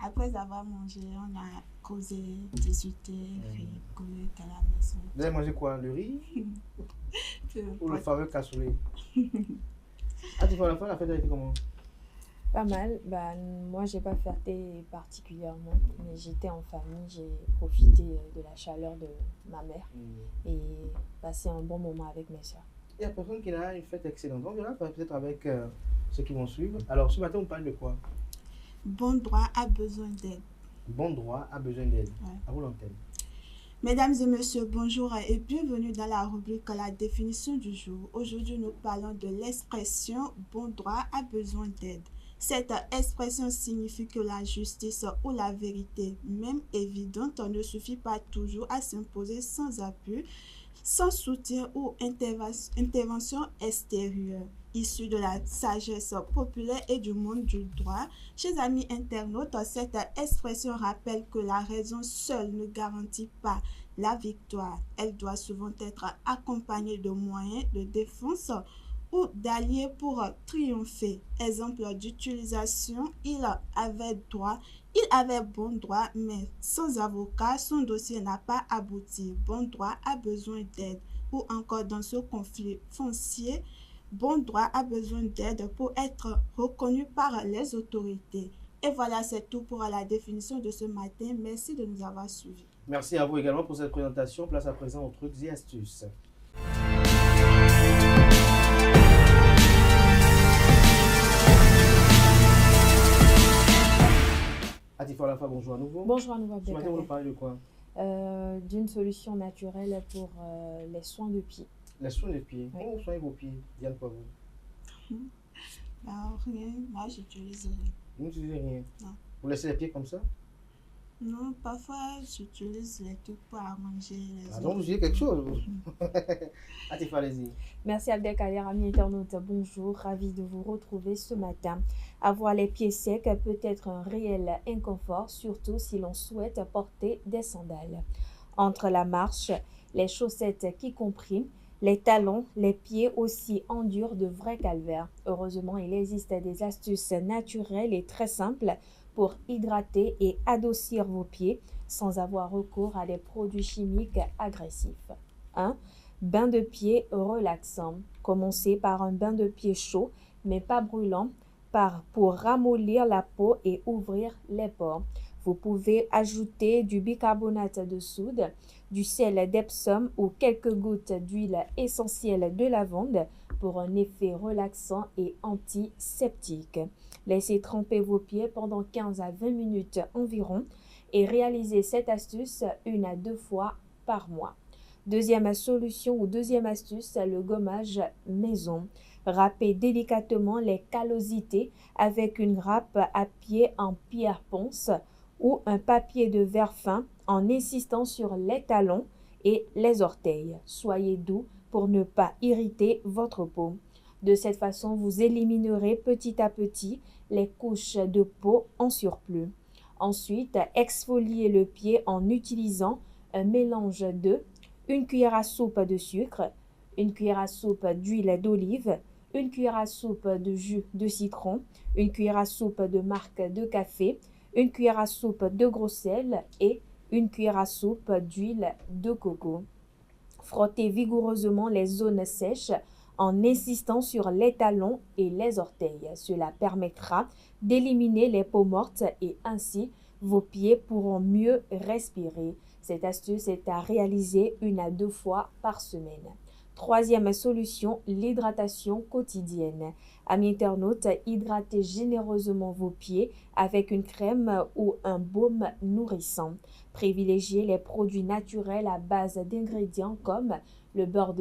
S2: Après avoir mangé, on a causé, discuté, rigolé à la maison.
S1: Vous avez mangé quoi? Le riz? Ou le fameux cassoulet? Tu vois, la fête a été comment?
S4: Pas mal. Moi, j'ai pas fêté particulièrement, mais j'étais en famille, j'ai profité de la chaleur de ma mère et passé un bon moment avec mes soeurs.
S1: Il y a personne qui a une fête excellente. On verra peut-être avec ceux qui vont suivre. Alors, ce matin, on parle de quoi?
S2: Bon droit a besoin d'aide.
S1: Bon droit a besoin d'aide.
S2: Ouais.
S1: À vous l'antenne.
S2: Mesdames et messieurs, bonjour et bienvenue dans la rubrique La définition du jour. Aujourd'hui, nous parlons de l'expression « bon droit a besoin d'aide ». Cette expression signifie que la justice ou la vérité, même évidente, ne suffit pas toujours à s'imposer sans appui, sans soutien ou intervention extérieure. Issue de la sagesse populaire et du monde du droit, chers amis internautes, cette expression rappelle que la raison seule ne garantit pas la victoire. Elle doit souvent être accompagnée de moyens de défense ou d'alliés pour triompher. Exemple d'utilisation, il avait bon droit, mais sans avocat, son dossier n'a pas abouti. Bon droit a besoin d'aide. Ou encore dans ce conflit foncier, bon droit a besoin d'aide pour être reconnu par les autorités. Et voilà, c'est tout pour la définition de ce matin. Merci de nous avoir suivis.
S1: Merci à vous également pour cette présentation. Place à présent aux trucs et astuces. Atifa Lafa, bonjour à nouveau.
S4: Bonjour à nouveau,
S1: Ce matin, on va parler de quoi?
S4: D'une solution naturelle pour les soins de pied.
S1: Les soins de pied. Comment vous soignez vos pieds, Diane Poivre?
S2: Rien, moi j'utilise rien.
S1: Vous n'utilisez rien?
S2: Non.
S1: Vous laissez les pieds comme ça?
S2: Non, parfois j'utilise les trucs pour arranger les
S1: donc vous utilisez quelque chose. Atifa, allez-y.
S4: Merci Abdelkader, amis internautes, bonjour, ravi de vous retrouver ce matin. Avoir les pieds secs peut être un réel inconfort, surtout si l'on souhaite porter des sandales. Entre la marche, les chaussettes qui compriment, les talons, les pieds aussi endurent de vrais calvaires. Heureusement, il existe des astuces naturelles et très simples pour hydrater et adoucir vos pieds sans avoir recours à des produits chimiques agressifs. 1. Bain de pied relaxant. Commencez par un bain de pied chaud, mais pas brûlant, pour ramollir la peau et ouvrir les pores. Vous pouvez ajouter du bicarbonate de soude, du sel d'Epsom ou quelques gouttes d'huile essentielle de lavande pour un effet relaxant et antiseptique. Laissez tremper vos pieds pendant 15 à 20 minutes environ et réalisez cette astuce 1 à 2 fois par mois. Deuxième solution ou deuxième astuce, le gommage maison. Râpez délicatement les callosités avec une râpe à pied en pierre ponce ou un papier de verre fin en insistant sur les talons et les orteils. Soyez doux pour ne pas irriter votre peau. De cette façon, vous éliminerez petit à petit les couches de peau en surplus. Ensuite, exfoliez le pied en utilisant un mélange de 1 cuillère à soupe de sucre, 1 cuillère à soupe d'huile d'olive, 1 cuillère à soupe de jus de citron, 1 cuillère à soupe de marc de café, 1 cuillère à soupe de gros sel et 1 cuillère à soupe d'huile de coco. Frottez vigoureusement les zones sèches en insistant sur les talons et les orteils. Cela permettra d'éliminer les peaux mortes et ainsi vos pieds pourront mieux respirer. Cette astuce est à réaliser 1 à 2 fois par semaine. Troisième solution, l'hydratation quotidienne. Amis internautes, hydratez généreusement vos pieds avec une crème ou un baume nourrissant. Privilégiez les produits naturels à base d'ingrédients comme le beurre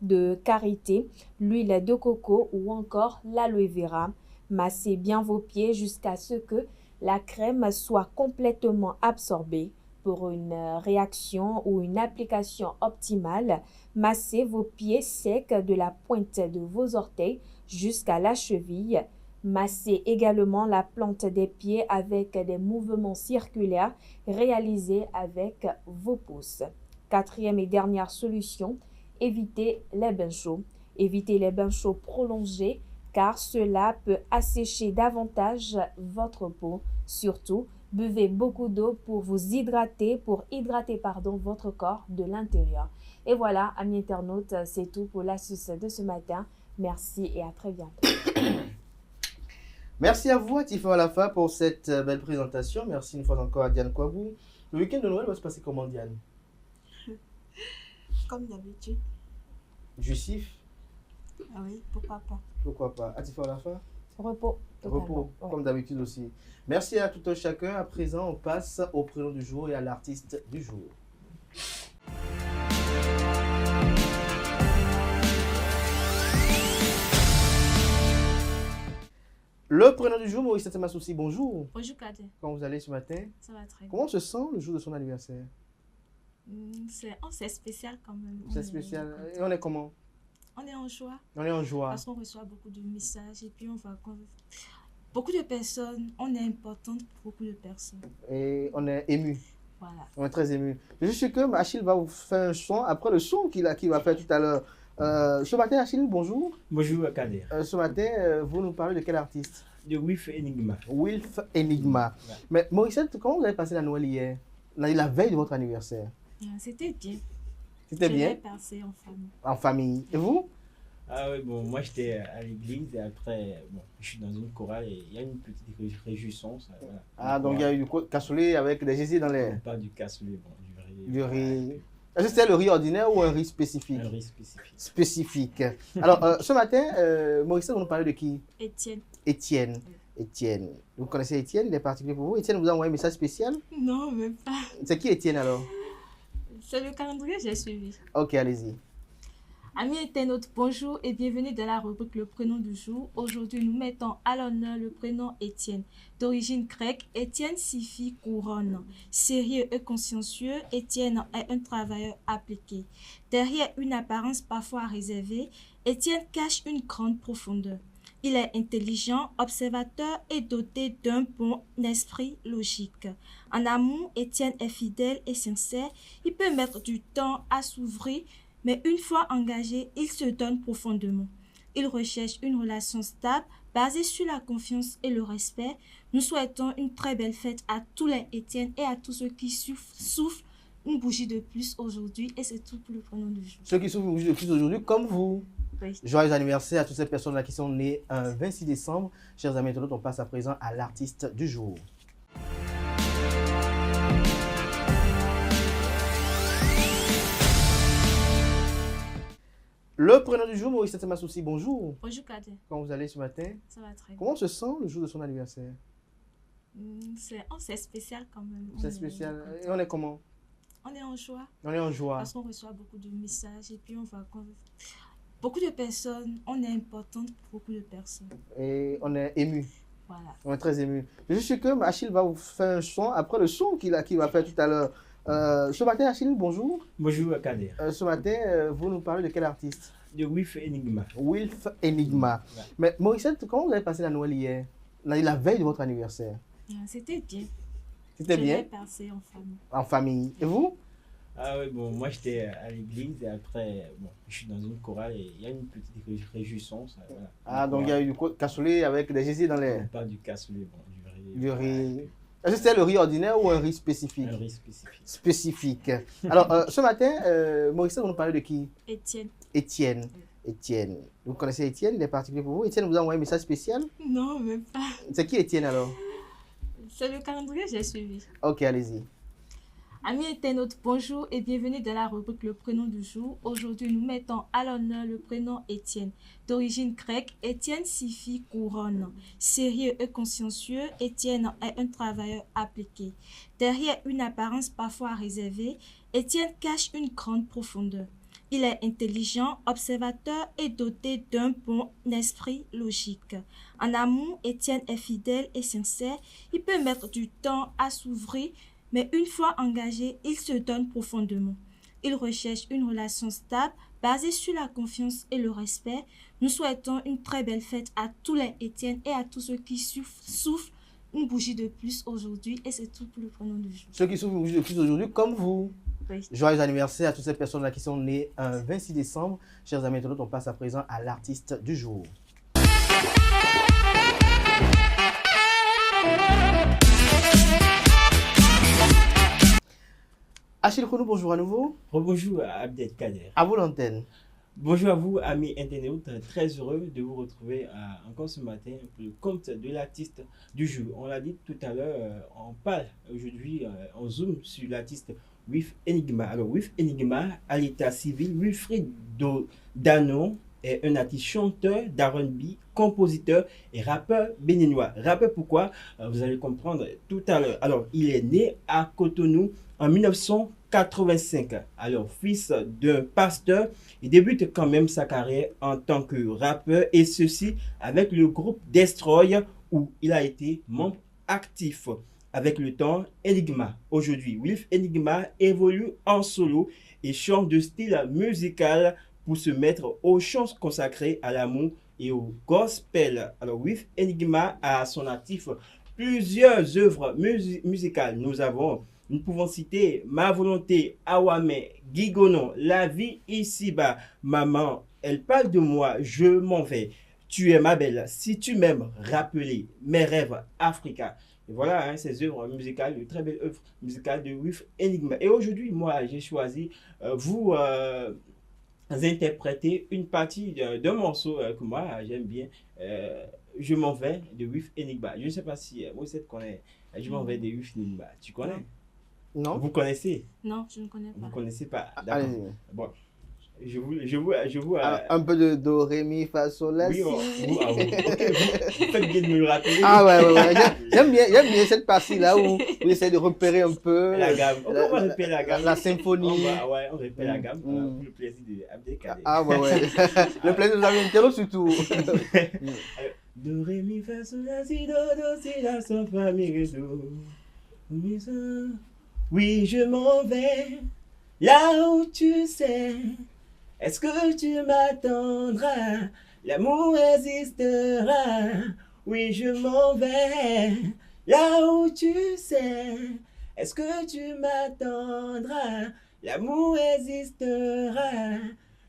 S4: de karité, l'huile de coco ou encore l'aloe vera. Massez bien vos pieds jusqu'à ce que la crème soit complètement absorbée. Pour une réaction ou une application optimale, massez vos pieds secs de la pointe de vos orteils jusqu'à la cheville. Massez également la plante des pieds avec des mouvements circulaires réalisés avec vos pouces. Quatrième et dernière solution, évitez les bains chauds. Évitez les bains chauds prolongés car cela peut assécher davantage votre peau. Surtout, buvez beaucoup d'eau pour hydrater votre corps de l'intérieur. Et voilà, amis internautes, c'est tout pour l'astuce de ce matin. Merci et à très bientôt.
S1: Merci à vous, Atifa Alafa, pour cette belle présentation. Merci une fois encore à Diane Kouabou. Le week-end de Noël va se passer comment, Diane?
S2: Comme d'habitude.
S1: Jouissif?
S2: Ah oui, pourquoi pas.
S1: Pourquoi pas. Atifa Alafa?
S4: Repos.
S1: Repos,
S4: ouais.
S1: comme d'habitude aussi. Merci à tout un chacun. À présent, on passe au prénom du jour et à l'artiste du jour. Le prénom du jour, Maurice Massouci, bonjour.
S7: Bonjour Kader.
S1: Comment vous allez ce matin?
S7: Ça va très bien.
S1: Comment se sent le jour de son anniversaire?
S7: C'est spécial quand même.
S1: C'est spécial. Et on est comment?
S7: On est en joie.
S1: On est en joie.
S7: Parce qu'on reçoit beaucoup de messages et puis on va... Beaucoup de personnes, on est importante pour beaucoup de personnes.
S1: Et on est ému.
S7: Voilà.
S1: On est très ému. Je suis que Achille va vous faire un son après le son qu'il va faire tout à l'heure. Ce matin, Achille, bonjour.
S9: Bonjour, Kader.
S1: Ce matin, vous nous parlez de quel artiste?
S9: De Wilf Enigma.
S1: Wilf Enigma. Ouais. Mais Morissette, comment vous avez passé la Noël hier? La veille de votre anniversaire?
S7: C'était bien.
S1: C'était bien?
S7: Je l'ai passé en famille.
S1: En famille. Et vous?
S9: Ah oui, bon, moi j'étais à l'église et après, bon, je suis dans une chorale et il y a une petite réjouissance. Voilà.
S1: Ah, donc il y a eu du cassoulet avec des jésus dans les...
S9: Non, pas du cassoulet, bon, du riz.
S1: Du riz. Est-ce que c'était le riz ordinaire ou un riz spécifique?
S9: Un riz spécifique.
S1: Spécifique. Alors, ce matin, Maurice, vous nous parlez de qui?
S7: Étienne.
S1: Étienne. Étienne. Vous connaissez Étienne? Il est particulier pour vous. Étienne vous a envoyé un message spécial?
S7: Non, même pas.
S1: C'est qui Étienne alors?
S7: C'est le calendrier que j'ai suivi.
S1: Ok, allez-y.
S7: Amis internautes, bonjour et bienvenue dans la rubrique Le prénom du jour. Aujourd'hui, nous mettons à l'honneur le prénom Étienne. D'origine grecque, Étienne signifie couronne. Sérieux et consciencieux, Étienne est un travailleur appliqué. Derrière une apparence parfois réservée, Étienne cache une grande profondeur. Il est intelligent, observateur et doté d'un bon esprit logique. En amour, Étienne est fidèle et sincère. Il peut mettre du temps à s'ouvrir, mais une fois engagé, il se donne profondément. Il recherche une relation stable, basée sur la confiance et le respect. Nous souhaitons une très belle fête à tous les Étienne et à tous ceux qui souffrent une bougie de plus aujourd'hui. Et c'est tout pour le prénom du jour.
S1: Ceux qui souffrent une bougie de plus aujourd'hui, comme vous.
S7: Oui.
S1: Joyeux anniversaire à toutes ces personnes-là qui sont nées un 26 décembre. Chers amis internautes, on passe à présent à l'artiste du jour. Le prénom du jour, Maurice Massouci, bonjour.
S7: Bonjour Kader.
S1: Comment vous allez ce matin?
S7: Ça va très bien.
S1: Comment se sent le jour de son anniversaire?
S7: C'est spécial quand même.
S1: C'est spécial. Et on est comment?
S7: On est en joie.
S1: On est en joie.
S7: Parce qu'on reçoit beaucoup de messages et puis on va... Beaucoup de personnes, on est importante pour beaucoup de personnes.
S1: Et on est ému.
S7: Voilà.
S1: On est très ému. Je suis que Achille va vous faire un son après le son qu'il va faire tout à l'heure. Ce matin, Achille, bonjour.
S9: Bonjour, Kader.
S1: Ce matin, vous nous parlez de quel artiste?
S9: De Wilf Enigma.
S1: Wilf Enigma. Ouais. Mais Morissette, comment vous avez passé la Noël hier? La veille de votre anniversaire?
S7: C'était bien.
S1: C'était bien?
S7: Je l'ai passé en famille.
S1: En famille. Et vous?
S9: Ah oui, bon, moi j'étais à l'église et après, bon, je suis dans une chorale et il y a une petite réjouissance. Voilà.
S1: Ah, donc il y a eu du cassoulet avec des jésus dans les...
S9: Non, pas du cassoulet, bon, du riz.
S1: Du riz. Est-ce que c'était le riz ordinaire ou un riz spécifique?
S9: Un riz spécifique.
S1: Spécifique. Alors, ce matin, Maurice, vous nous parlez de qui?
S7: Étienne.
S1: Étienne. Étienne. Vous connaissez Étienne? Il est particulier pour vous. Étienne vous a envoyé un message spécial?
S7: Non, même pas.
S1: C'est qui Étienne alors?
S7: C'est le calendrier que j'ai suivi.
S1: Ok, allez-y.
S7: Amis internautes, bonjour et bienvenue dans la rubrique Le prénom du jour. Aujourd'hui, nous mettons à l'honneur le prénom Étienne. D'origine grecque, Étienne signifie couronne. Sérieux et consciencieux, Étienne est un travailleur appliqué. Derrière une apparence parfois réservée, Étienne cache une grande profondeur. Il est intelligent, observateur et doté d'un bon esprit logique. En amour, Étienne est fidèle et sincère. Il peut mettre du temps à s'ouvrir, mais une fois engagé, il se donne profondément. Il recherche une relation stable, basée sur la confiance et le respect. Nous souhaitons une très belle fête à tous les Étienne et à tous ceux qui souffrent une bougie de plus aujourd'hui. Et c'est tout pour le prénom du jour.
S1: Ceux qui souffrent une bougie de plus aujourd'hui, comme vous.
S7: Oui.
S1: Joyeux anniversaire à toutes ces personnes-là qui sont nées un 26 décembre. Chers amis internautes, on passe à présent à l'artiste du jour. Achille Kounou, bonjour à nouveau.
S9: Rebonjour à Abdelkader.
S1: À vous l'antenne.
S9: Bonjour à vous, amis internautes. Très heureux de vous retrouver encore ce matin pour le compte de l'artiste du jour. On l'a dit tout à l'heure, on parle aujourd'hui, on zoome sur l'artiste Wilf Enigma. Alors, Wilf Enigma, à l'état civil, Wilfried Dano est un artiste chanteur d'R&B, compositeur et rappeur béninois. Rappeur pourquoi? Vous allez comprendre tout à l'heure. Alors, il est né à Cotonou en 1985. Alors, fils d'un pasteur, il débute quand même sa carrière en tant que rappeur, et ceci avec le groupe Destroy où il a été membre actif. Avec le temps, Enigma. Aujourd'hui, Wilf Enigma évolue en solo et change de style musical pour se mettre aux chants consacrées à l'amour et au gospel. Alors, Wilf Enigma a à son actif plusieurs œuvres musicales. Nous pouvons citer Ma Volonté, Awame, Gigonon, La Vie Ici-Bas, Maman, Elle parle de moi, Je m'en vais, Tu es ma belle, Si tu m'aimes, Rappeler, Mes rêves, Africa. Et voilà, ces œuvres musicales, une très belle œuvre musicale de Wilf Enigma. Et aujourd'hui, moi, j'ai choisi vous interpréter une partie d'un morceau que moi, j'aime bien. Je m'en vais de Wilf Enigma. Je ne sais pas si Moussette connaît Je m'en vais de Wilf Enigma. Tu connais?
S1: Non.
S9: Vous connaissez?
S7: Non, je ne connais pas.
S9: Vous ne connaissez pas?
S1: Allez.
S9: Bon. Je vous
S1: un peu de do, ré, mi, fa, sol, la, si.
S9: Oui, vous faites bien de me le rappeler.
S1: Ah ouais. J'aime bien cette partie-là où vous essayez de repérer un peu
S9: la gamme. On va repérer la gamme.
S1: La symphonie.
S9: On repère la gamme pour le plaisir d'Abdelkader.
S1: Ah ouais. Le plaisir de la interro surtout.
S9: Do, ré, mi, fa, sol, la, si, do, si, la, sol, fa, mi, ré, do. Mi, so. Oui, je m'en vais là où tu sais. Est-ce que tu m'attendras? L'amour existera. Oui, je m'en vais là où tu sais. Est-ce que tu m'attendras? L'amour existera.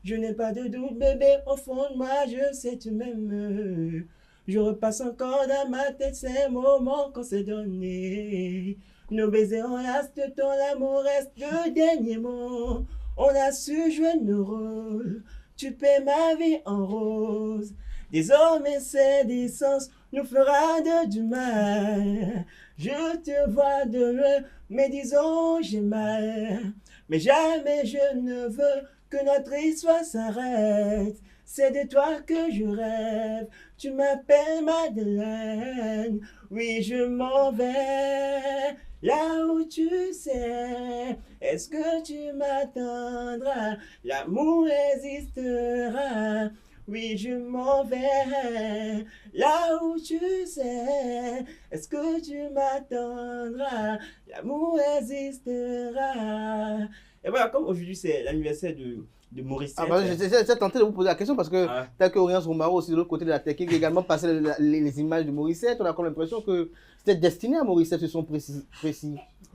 S9: Je n'ai pas de doute, bébé, au fond de moi, je sais tu m'aimes. Je repasse encore dans ma tête ces moments qu'on s'est donnés. Nos baisers enlacent, ton amour reste le dernier mot. On a su jouer nos rôles, tu paies ma vie en rose. Désormais cette distance nous fera du mal. Je te vois de loin, mais disons j'ai mal. Mais jamais je ne veux que notre histoire s'arrête. C'est de toi que je rêve, tu m'appelles Madeleine. Oui, je m'en vais là où tu sais. Est-ce que tu m'attendras? L'amour existera. Oui, je m'en vais là où tu sais. Est-ce que tu m'attendras? L'amour existera. Et voilà, comme aujourd'hui c'est l'anniversaire de Morissette.
S1: J'ai tenté de vous poser la question parce que tel que Orience Romaro aussi de l'autre côté de la technique également passait les images de Morissette. On a comme l'impression que c'était destiné à Morissette, ce son précis.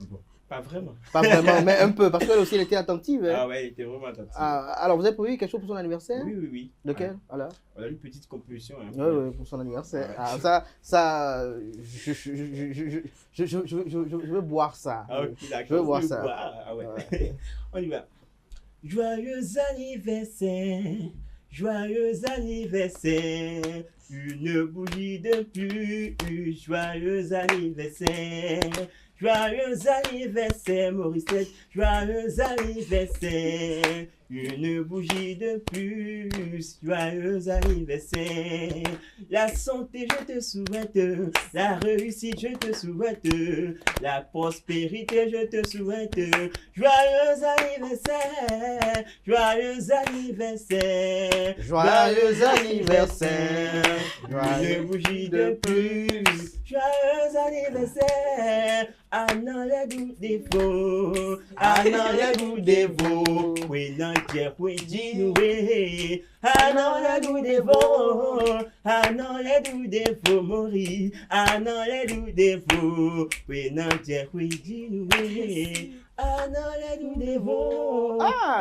S9: Bon, pas vraiment.
S1: Pas vraiment, mais un peu, parce qu'elle aussi elle était attentive.
S9: Ah ouais, elle était vraiment attentive.
S1: Alors vous avez prévu quelque chose pour son anniversaire?
S9: Oui.
S1: Lequel?
S9: Voilà, une petite composition.
S1: Oui, pour son anniversaire. Je veux boire ça.
S9: Ah, ok, d'accord.
S1: Je veux boire ça.
S9: Ah ouais. On y va. Joyeux anniversaire, joyeux anniversaire, une bougie de plus, joyeux anniversaire, Joyeux anniversaire, Morissette. Joyeux anniversaire. Une bougie de plus. Joyeux anniversaire. La santé, je te souhaite. La réussite, je te souhaite. La prospérité, je te souhaite. Joyeux anniversaire. Joyeux anniversaire.
S1: Joyeux anniversaire.
S9: Une bougie de plus. Joyeux anniversaire. Ah non, les goûts des faux. Ah non, les goûts des veaux. Oui, non, tiens, oui, dis-nous, oui. Ah non, les goûts des veaux. Ah non, les goûts des veaux, mourir. Ah non, les goûts des veaux. Oui, non, tiens, oui, dis-nous, oui. Ah non, les goûts des veaux.
S1: Ah,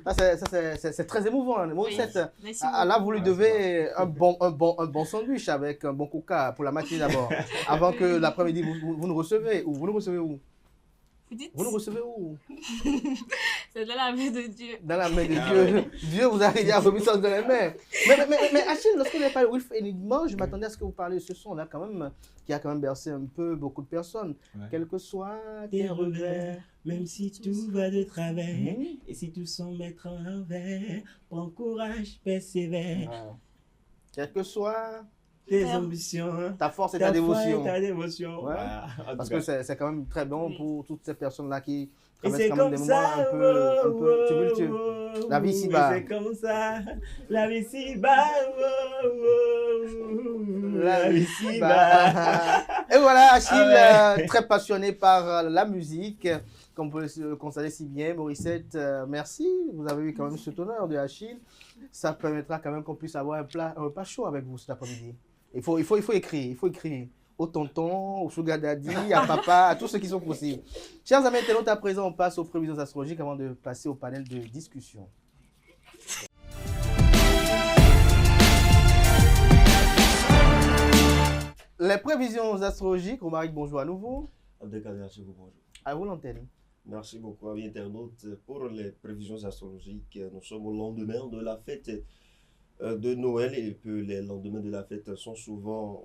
S1: c'est très émouvant. Hein. Morissette, là, vous lui devez un bon sandwich avec un bon coca pour la matinée d'abord, avant que l'après-midi, vous nous recevez. Vous nous recevez où? Vous nous recevez où?
S7: C'est dans la main de Dieu.
S1: Dans la main de Dieu. Dieu vous a déjà remis ça dans les mains. Mais Achille, lorsque vous avez parlé de Wilf Enigma, je m'attendais à ce que vous parliez de ce son-là quand même, qui a quand même bercé un peu beaucoup de personnes. Ouais. Quels que soient
S9: tes regrets, même si tout va de travers, et si tout semble être en l'envers, prends courage, persévère.
S1: Ah. Quel que soit
S9: tes ambitions,
S1: ta force et ta dévotion.
S9: Ta dévotion.
S1: Ouais.
S9: Voilà.
S1: Parce que c'est quand même très bon pour toutes ces personnes-là qui
S9: traversent
S1: quand même des moments un peu tumultueux. La vie ici-bas.
S9: C'est comme ça, la vie ici-bas. La vie ici-bas.
S1: Et voilà, Achille, très passionné par la musique. Comme vous le constatez si bien, Morissette, merci. Vous avez eu quand même cet honneur de Achille. Ça permettra quand même qu'on puisse avoir un repas chaud avec vous cet après-midi. Il faut écrire. Au tonton, au sugar daddy, à papa, à tous ceux qui sont possibles. Chers amis internautes, à présent, on passe aux prévisions astrologiques avant de passer au panel de discussion. Les prévisions astrologiques, Romaric, bonjour à nouveau.
S5: Abdelkader, merci beaucoup, bonjour.
S1: À vous l'antenne.
S5: Merci beaucoup, amis internautes. Pour les prévisions astrologiques, nous sommes au lendemain de la fête de Noël et que les lendemains de la fête sont souvent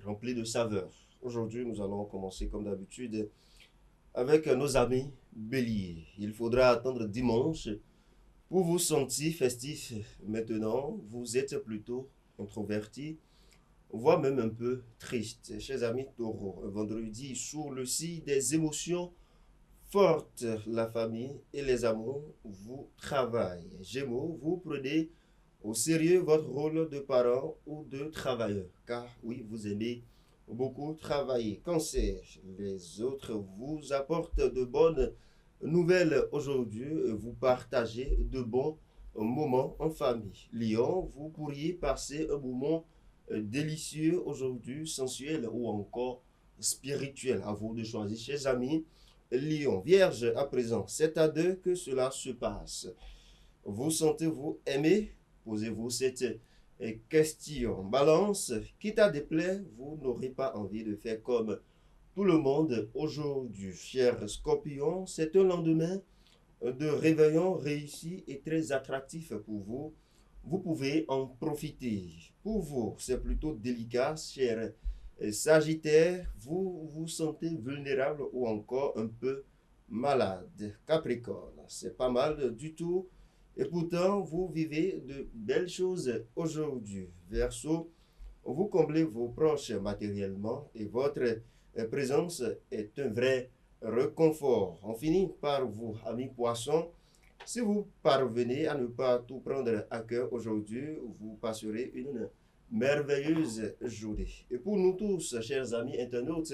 S5: remplis de saveurs. Aujourd'hui, nous allons commencer comme d'habitude avec nos amis Bélier. Il faudra attendre dimanche pour vous sentir festif. Maintenant, vous êtes plutôt introverti, voire même un peu triste. Chers amis Taureau, vendredi, sur le signe des émotions fortes, la famille et les amours vous travaillent. Gémeaux, vous prenez au sérieux votre rôle de parent ou de travailleur, car oui, vous aimez beaucoup travailler. Cancer, les autres vous apportent de bonnes nouvelles aujourd'hui, vous partagez de bons moments en famille. Lion, vous pourriez passer un moment délicieux aujourd'hui, sensuel ou encore spirituel. À vous de choisir, chers amis. Lion, Vierge, à présent, c'est à deux que cela se passe. Vous sentez-vous aimé? Posez-vous cette question. Balance, quitte à déplaire, vous n'aurez pas envie de faire comme tout le monde aujourd'hui. Cher Scorpion, c'est un lendemain de réveillon réussi et très attractif pour vous. Vous pouvez en profiter. Pour vous, c'est plutôt délicat, cher Sagittaire, vous vous sentez vulnérable ou encore un peu malade. Capricorne, c'est pas mal du tout. Et pourtant, vous vivez de belles choses aujourd'hui. Verseau, vous comblez vos proches matériellement et votre présence est un vrai réconfort. On finit par vous, amis poissons. Si vous parvenez à ne pas tout prendre à cœur aujourd'hui, vous passerez une merveilleuse journée. Et pour nous tous, chers amis internautes,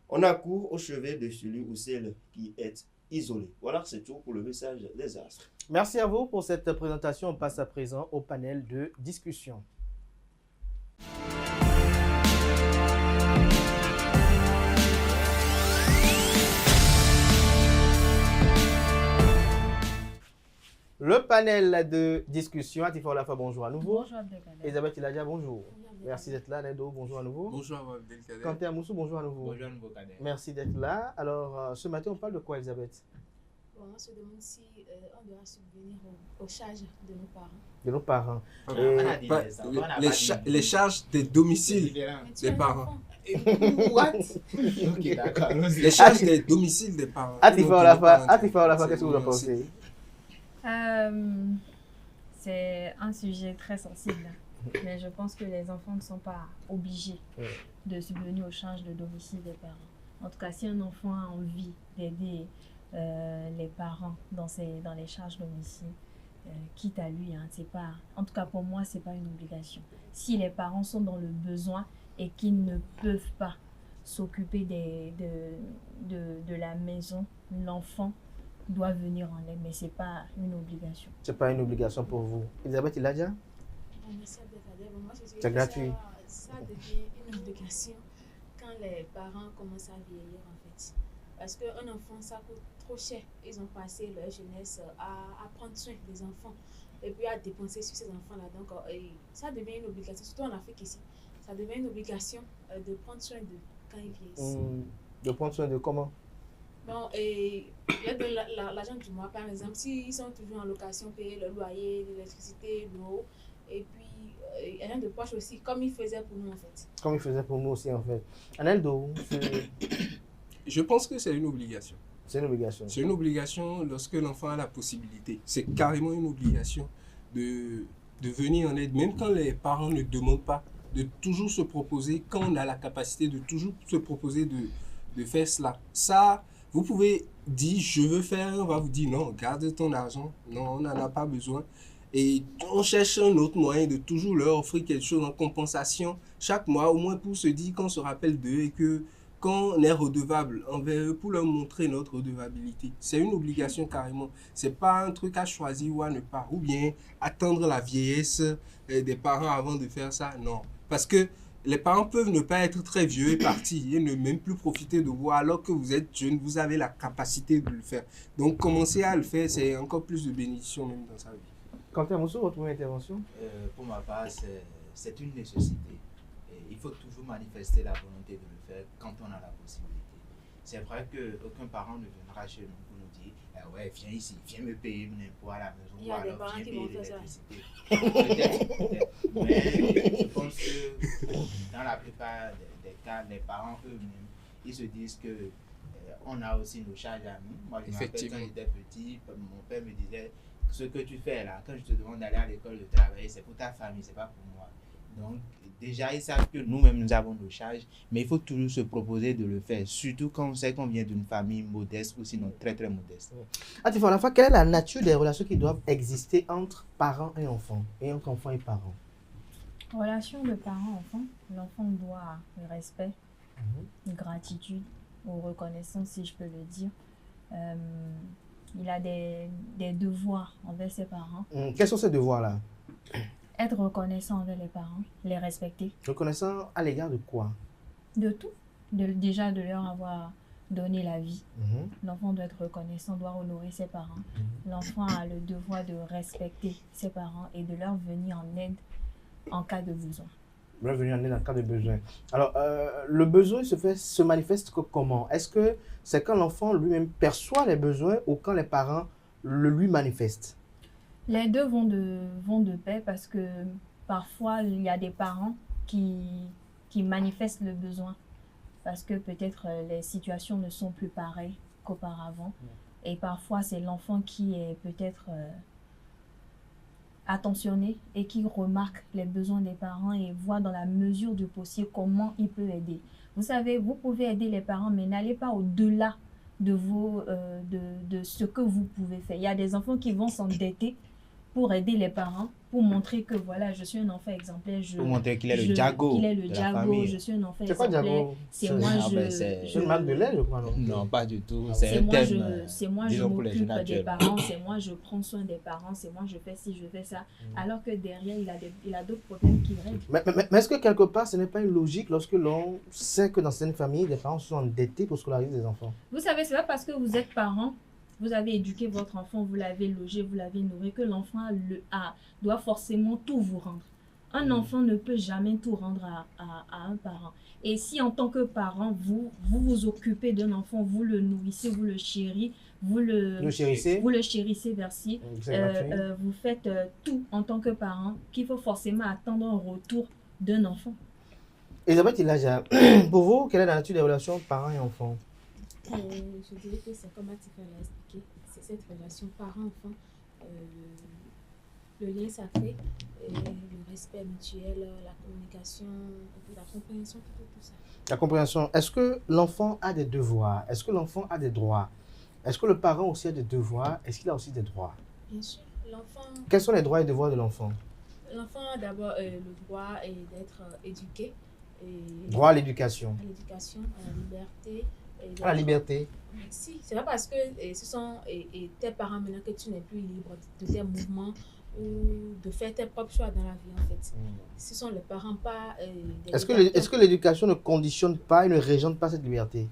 S5: on accourt au chevet de celui ou celle qui est isolé. Voilà, c'est tout pour le message des astres.
S1: Merci à vous pour cette présentation. On passe à présent au panel de discussion. Le panel de discussion, Atifa Olafa, bonjour à nouveau.
S10: Bonjour Abdelkader.
S1: Elisabeth Iladja, bonjour. Merci d'être là, Nedo, bonjour à nouveau.
S11: Bonjour Abdelkader.
S1: Quentin Amoussou, bonjour à nouveau.
S11: Bonjour à nouveau Kader.
S1: Merci d'être là. Alors, ce matin, on parle de quoi, Elisabeth?
S10: Bon, on se demande si on doit subvenir aux charges de nos parents.
S1: De nos parents.
S11: Les charges des domiciles des parents.
S23: What? Ok, d'accord. Les charges des domiciles des parents.
S1: Atifa Olafa, qu'est-ce que vous en pensez?
S11: C'est un sujet très sensible, mais je pense que les enfants ne sont pas obligés de subvenir aux charges de domicile des parents. En tout cas, si un enfant a envie d'aider les parents dans les charges domicile, quitte à lui, hein, c'est pas, en tout cas pour moi, c'est pas une obligation. Si les parents sont dans le besoin et qu'ils ne peuvent pas s'occuper de la maison, l'enfant doit venir en aide, mais c'est pas une obligation.
S1: C'est pas une obligation pour vous. Elisabeth, il a déjà? C'est gratuit.
S10: Ça devient une obligation quand les parents commencent à vieillir en fait. Parce qu'un enfant, ça coûte trop cher. Ils ont passé leur jeunesse à prendre soin des enfants et puis à dépenser sur ces enfants-là. Donc, ça devient une obligation, surtout en Afrique ici. Ça devient une obligation de prendre soin d'eux quand ils vieillissent.
S1: De prendre soin de comment?
S10: Bon, et il y a de l'argent du mois, par exemple, s'ils sont toujours en location, payer le loyer, l'électricité, l'eau, et puis il y a rien de poche aussi, comme ils faisaient pour nous en fait.
S1: Comme ils faisaient pour nous aussi en fait. Aneldo,
S23: je pense que c'est une obligation.
S1: C'est une obligation.
S23: C'est une obligation lorsque l'enfant a la possibilité. C'est carrément une obligation de venir en aide, même quand les parents ne demandent pas, de toujours se proposer, quand on a la capacité de toujours se proposer de faire cela. Ça, vous pouvez dire, je veux faire, on va vous dire, non, garde ton argent, non, on n'en a pas besoin. Et on cherche un autre moyen de toujours leur offrir quelque chose en compensation chaque mois, au moins pour se dire qu'on se rappelle d'eux et que quand on est redevable envers eux, pour leur montrer notre redevabilité. C'est une obligation carrément. C'est pas un truc à choisir ou à ne pas. Ou bien attendre la vieillesse des parents avant de faire ça. Non. Parce que les parents peuvent ne pas être très vieux et partir et ne même plus profiter de vous alors que vous êtes jeune, vous avez la capacité de le faire. Donc commencer à le faire, c'est encore plus de bénédiction même dans sa vie.
S1: Quentin Mousso, votre première intervention?
S13: Pour ma part, c'est une nécessité. Il faut toujours manifester la volonté de le faire quand on a la possibilité. C'est vrai qu'aucun parent ne viendra chez nous pour nous dire ouais, viens ici, viens me payer mon impôt à la maison.
S10: Il y a des parents qui vont faire ça.
S13: Peut-être. Mais je pense que dans la plupart des cas, les parents eux-mêmes, ils se disent que on a aussi nos charges à nous. Moi, je me rappelle quand j'étais petit, mon père me disait ce que tu fais là, quand je te demande d'aller à l'école de travailler, c'est pour ta famille, c'est pas pour moi. Donc, déjà, ils savent que nous-mêmes, nous avons nos charges, mais il faut toujours se proposer de le faire, surtout quand on sait qu'on vient d'une famille modeste ou sinon très, très modeste.
S1: Atifa Olafa, quelle est la nature des relations qui doivent exister entre parents et enfants, et entre enfants et parents?
S11: Relation de parents-enfants, l'enfant doit le respect, gratitude ou reconnaissance, si je peux le dire. Il a des devoirs envers ses parents.
S1: Quels sont ces devoirs-là?
S11: Être reconnaissant envers les parents, les respecter.
S1: Reconnaissant à l'égard de quoi?
S11: De tout. Déjà de leur avoir donné la vie. L'enfant doit être reconnaissant, doit honorer ses parents. L'enfant a le devoir de respecter ses parents et de leur venir en aide en cas de besoin.
S1: Leur venir en aide en cas de besoin. Alors, le besoin se manifeste comment? Est-ce que c'est quand l'enfant lui-même perçoit les besoins ou quand les parents le lui manifestent?
S11: Les deux vont de pair parce que parfois il y a des parents qui manifestent le besoin parce que peut-être les situations ne sont plus pareilles qu'auparavant. Et parfois c'est l'enfant qui est peut-être attentionné et qui remarque les besoins des parents et voit dans la mesure du possible comment il peut aider. Vous savez, vous pouvez aider les parents, mais n'allez pas au-delà de ce que vous pouvez faire. Il y a des enfants qui vont s'endetter pour aider les parents, pour montrer que voilà, je suis un enfant exemplaire.
S13: Pour montrer qu'il est le Djago.
S11: Qu'il est le Djago, je suis un enfant exemplaire. C'est moi,
S1: c'est une marque de lait, je crois, non?
S13: Non, pas du tout.
S11: C'est moi, je m'occupe des parents, c'est moi, je prends soin des parents, c'est moi, je fais ci, je fais ça. Alors que derrière, il a d'autres problèmes qui règlent.
S1: Mais est-ce que quelque part, ce n'est pas une logique lorsque l'on sait que dans certaines familles, les parents sont endettés pour scolariser des enfants?
S11: Vous savez, c'est pas parce que vous êtes parent, vous avez éduqué votre enfant, vous l'avez logé, vous l'avez nourri, que l'enfant doit forcément tout vous rendre. Un enfant ne peut jamais tout rendre à un parent. Et si en tant que parent, vous occupez d'un enfant, vous le nourrissez, vous le chérissez, vous le chérissez, merci. Vous faites tout en tant que parent qu'il faut forcément attendre un retour d'un enfant.
S1: Elisabeth Ilaja, pour vous, quelle est la nature des relations parents et enfants?
S10: Je dirais que c'est comme Atika l'a expliqué, c'est cette relation parent-enfant, le lien sacré, le respect mutuel, la communication, la compréhension, tout ça.
S1: La compréhension. Est-ce que l'enfant a des devoirs? Est-ce que l'enfant a des droits? Est-ce que le parent aussi a des devoirs? Est-ce qu'il a aussi des droits?
S10: Bien sûr, l'enfant...
S1: Quels sont les droits et devoirs de l'enfant?
S10: L'enfant a d'abord le droit d'être éduqué.
S1: Droit à l'éducation.
S10: À l'éducation, à la liberté.
S1: À la liberté.
S10: Si, c'est pas parce que ce sont tes parents maintenant que tu n'es plus libre de tes mouvements ou de faire tes propres choix dans la vie en fait. Ce sont les parents pas...
S1: Est-ce que l'éducation ne conditionne pas et ne régente pas cette liberté?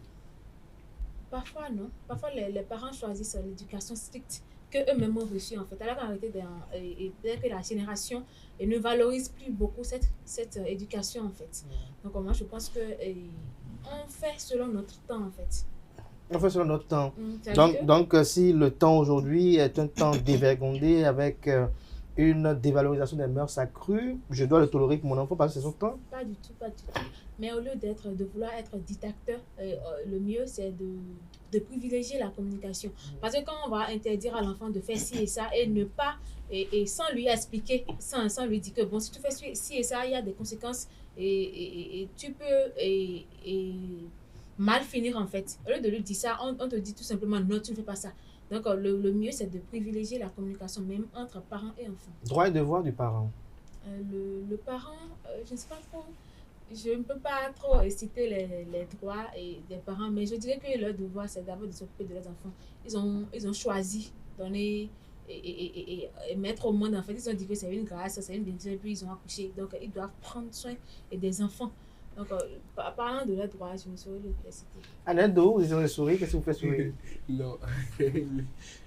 S10: Parfois non. Parfois les parents choisissent l'éducation stricte qu'eux-mêmes ont reçue en fait. Alors qu'en réalité, que la génération ne valorise plus beaucoup cette éducation en fait. Donc moi je pense que on fait selon notre temps en fait.
S1: On fait selon notre temps. Donc si le temps aujourd'hui est un temps dévergondé avec une dévalorisation des mœurs accrues, je dois le tolérer pour mon enfant parce que c'est son temps?
S10: Pas du tout, pas du tout. Mais au lieu de vouloir être dictateur, le mieux c'est de privilégier la communication. Parce que quand on va interdire à l'enfant de faire ci et ça et ne pas, et sans lui expliquer, sans lui dire que bon, si tu fais ci et ça, il y a des conséquences et tu peux mal finir en fait. Au lieu de lui dire ça, on te dit tout simplement non, tu ne fais pas ça. Donc le mieux c'est de privilégier la communication même entre parents et enfants.
S1: Droit et devoir du parent.
S10: Le parent, je ne sais pas trop, je ne peux pas trop citer les droits des parents, mais je dirais que leur devoir c'est d'abord de s'occuper de leurs enfants. Ils ont choisi donner et mettre au monde en fait. Ils ont dit que c'est une grâce, c'est une bénédiction et puis ils ont accouché. Donc ils doivent prendre soin des enfants. Donc, parlant de leurs droits, je me souviens de les citer.
S1: Anado, vous avez souri, qu'est-ce que vous faites sourire?
S23: Non,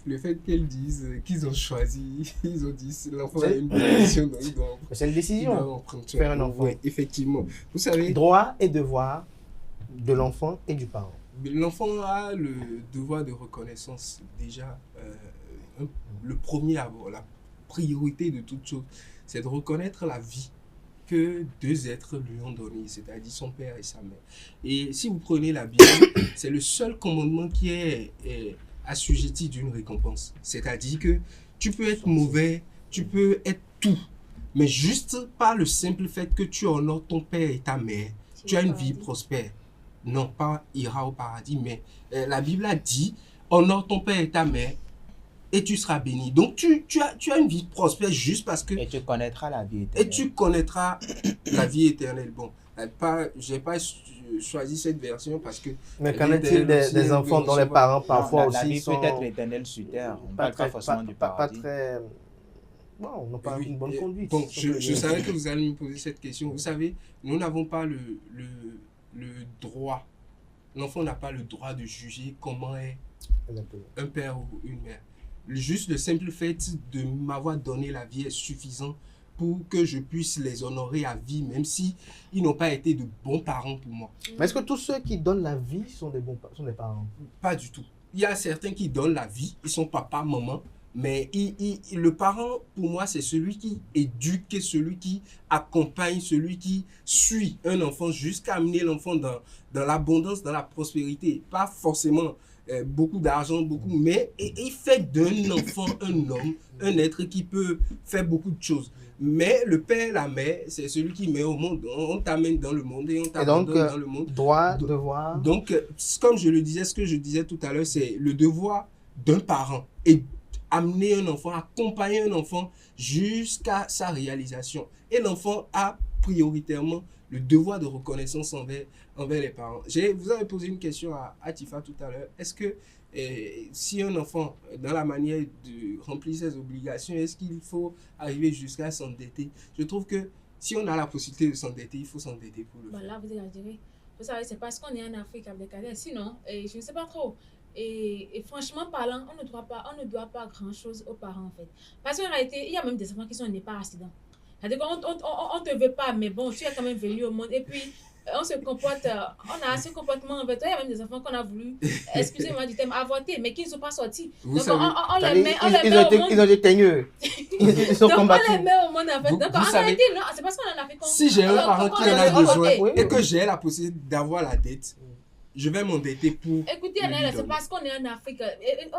S23: le fait qu'elles disent qu'ils ont choisi, ils ont dit l'enfant a une décision, donc ils doivent.
S1: C'est une décision. Faire un enfant.
S23: Oui, effectivement. Vous savez.
S1: Droit et devoir de l'enfant et du parent.
S23: L'enfant a le devoir de reconnaissance déjà. Le premier abord, la priorité de toute chose, c'est de reconnaître la vie que deux êtres lui ont donné, c'est-à-dire son père et sa mère. Et si vous prenez la Bible, c'est le seul commandement qui est assujetti d'une récompense. C'est-à-dire que tu peux être mauvais, tu peux être tout, mais juste par le simple fait que tu honores ton père et ta mère, tu as une vie prospère. Non, pas ira au paradis, mais la Bible a dit, honore ton père et ta mère, et tu seras béni. Donc, tu as une vie prospère juste parce que...
S13: Et tu connaîtras la vie éternelle.
S23: Et tu connaîtras la vie éternelle. Bon, je n'ai pas choisi cette version parce que...
S1: Mais qu'en est-il des enfants dont les parents parfois aussi
S13: la vie
S1: sont...
S13: peut être éternelle sur terre. On ne parle pas forcément du paradis.
S1: Pas très... Bon, on n'a pas une bonne conduite.
S23: Bon, je savais que vous allez me poser cette question. Vous savez, nous n'avons pas le droit. L'enfant n'a pas le droit de juger comment est un père ou une mère. Juste le simple fait de m'avoir donné la vie est suffisant pour que je puisse les honorer à vie, même si ils n'ont pas été de bons parents pour moi.
S1: Mais est-ce que tous ceux qui donnent la vie sont des parents?
S23: Pas du tout. Il y a certains qui donnent la vie, ils sont papa, maman, mais le parent, pour moi, c'est celui qui éduque, celui qui accompagne, celui qui suit un enfant jusqu'à amener l'enfant dans l'abondance, dans la prospérité. Pas forcément beaucoup d'argent, mais il fait d'un enfant un homme, un être qui peut faire beaucoup de choses. Mais le père, la mère, c'est celui qui met au monde. On t'amène dans le monde et on t'abandonne dans le monde.
S1: Droit, devoir.
S23: Donc, comme je le disais, ce que je disais tout à l'heure, c'est le devoir d'un parent et amener un enfant, accompagner un enfant jusqu'à sa réalisation. Et l'enfant a prioritairement le devoir de reconnaissance envers les parents. Vous avez posé une question à Tifa tout à l'heure. Est-ce que si un enfant, dans la manière de remplir ses obligations, est-ce qu'il faut arriver jusqu'à s'endetter? Je trouve que si on a la possibilité de s'endetter, il faut s'endetter pour le faire.
S10: Là, vous exagérez. Vous savez, c'est parce qu'on est en Afrique avec des cadets. Sinon, je ne sais pas trop. Et franchement parlant, on ne doit pas grand-chose aux parents, en fait. Parce qu'en réalité, il y a même des enfants qui sont nés par accident. C'est-à-dire qu'on ne te veut pas, mais bon, tu es quand même venu au monde. Et puis, on se comporte, on a ce comportement envers toi. Il y a même des enfants qu'on a voulu, excusez-moi du terme, avorter, mais qui ne sont pas sortis.
S1: Vous
S10: Donc
S1: savez,
S10: on les met au monde.
S1: Ils ont été teigneux. Ils sont
S10: Donc
S1: combattus.
S10: on les met au monde en fait. Donc en réalité, non, c'est parce qu'on en a fait.
S23: Si j'ai un parent qui en a besoin et que
S1: oui.
S23: j'ai la possibilité d'avoir la dette, je vais m'endetter pour.
S10: Écoutez, c'est parce qu'on est en Afrique,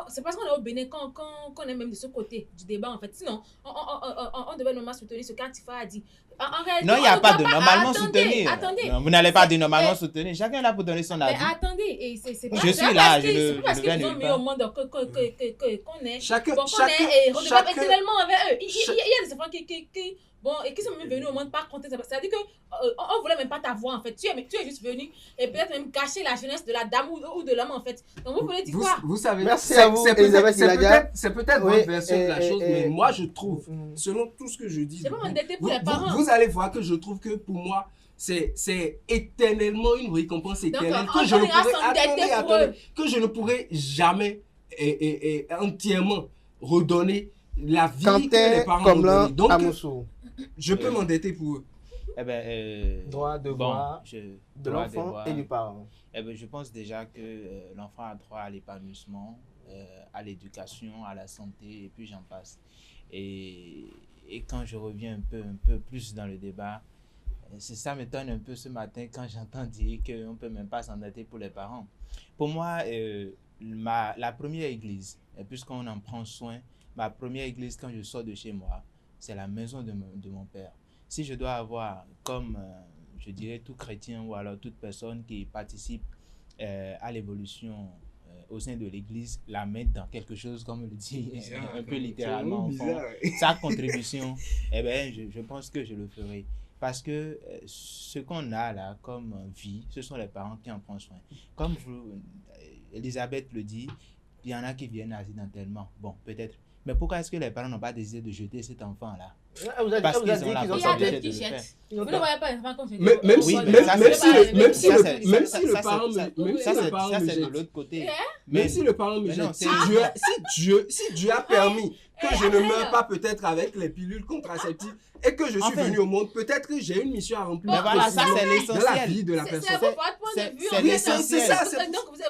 S10: c'est parce qu'on est au Bénin qu'on est même de ce côté du débat en fait. Sinon, on devait normalement soutenir ce qu'Antifa a dit. En réalité,
S13: Non, il n'y a pas de normalement
S10: attendez,
S13: soutenir.
S10: Attendez.
S13: Non, vous n'allez pas dire normalement soutenir. Chacun est là pour donner son avis.
S10: Mais attendez, et c'est pas
S13: Je suis là,
S10: c'est parce
S13: je ne
S10: qu'ils
S13: viens
S10: ont
S13: nulle
S10: mis
S13: part.
S10: au monde qu'on est
S23: Chacun-
S10: redevable
S23: chacun-
S10: éternellement envers eux. Il y a des enfants qui sont même venus au monde par contre. C'est-à-dire qu'on ne voulait même pas t'avoir en fait. Tu es juste venu et peut-être même cacher la jeunesse de la dame ou de l'homme en fait. Donc vous voulez dire quoi?
S23: Vous savez,
S1: Merci à vous, Elisabeth Ilaga.
S23: c'est peut-être
S1: Oui,
S23: votre version de la chose, mais moi je trouve,
S1: Mm.
S23: selon tout ce que je dis,
S10: C'est pas m'endetter pour les parents.
S23: vous allez voir que je trouve que pour moi, c'est éternellement une récompense éternelle
S10: on
S23: que je ne
S10: ira
S23: pourrai,
S10: s'endetter pour eux.
S23: que je ne pourrai jamais et entièrement redonner la vie
S1: Quand
S23: que les
S1: t'es
S23: parents
S1: comme
S23: m'ont
S1: l'un
S23: donnée. Donc,
S1: à Moussou.
S23: je peux m'endetter pour eux.
S13: Eh ben,
S1: Droit, devoir
S13: de
S1: de l'enfant et du parent.
S13: Eh ben, je pense déjà que l'enfant a droit à l'épanouissement, à l'éducation, à la santé, et puis j'en passe. Et quand je reviens un peu plus dans le débat, ça m'étonne un peu ce matin quand j'entends dire qu'on ne peut même pas s'endetter pour les parents. Pour moi, la première église, et puisqu'on en prend soin, ma première église quand je sors de chez moi, c'est la maison de mon père. Si je dois avoir, comme je dirais tout chrétien ou alors toute personne qui participe à l'évolution au sein de l'église, la mettre dans quelque chose, comme on le dit un peu littéralement, sa contribution, eh ben, je pense que je le ferai. Parce que ce qu'on a là comme vie, ce sont les parents qui en prennent soin. Comme Elisabeth le dit, il y en a qui viennent accidentellement. Bon, peut-être. Mais pourquoi est-ce que les parents n'ont pas décidé de jeter cet enfant-là? Parce qu'ils ont la possibilité de le faire.
S10: Vous ne voyez pas les enfants quand
S23: Même si le parent me
S13: c'est de l'autre côté.
S23: Même si le parent me jette, si Dieu a permis que je ne meure pas peut-être avec les pilules contraceptives et que je suis venu au monde, peut-être que j'ai une mission à remplir.
S13: Mais voilà, ça c'est l'essentiel.
S23: De la vie de la personne.
S10: C'est votre point de vue.
S23: C'est l'essentiel.
S10: Donc vous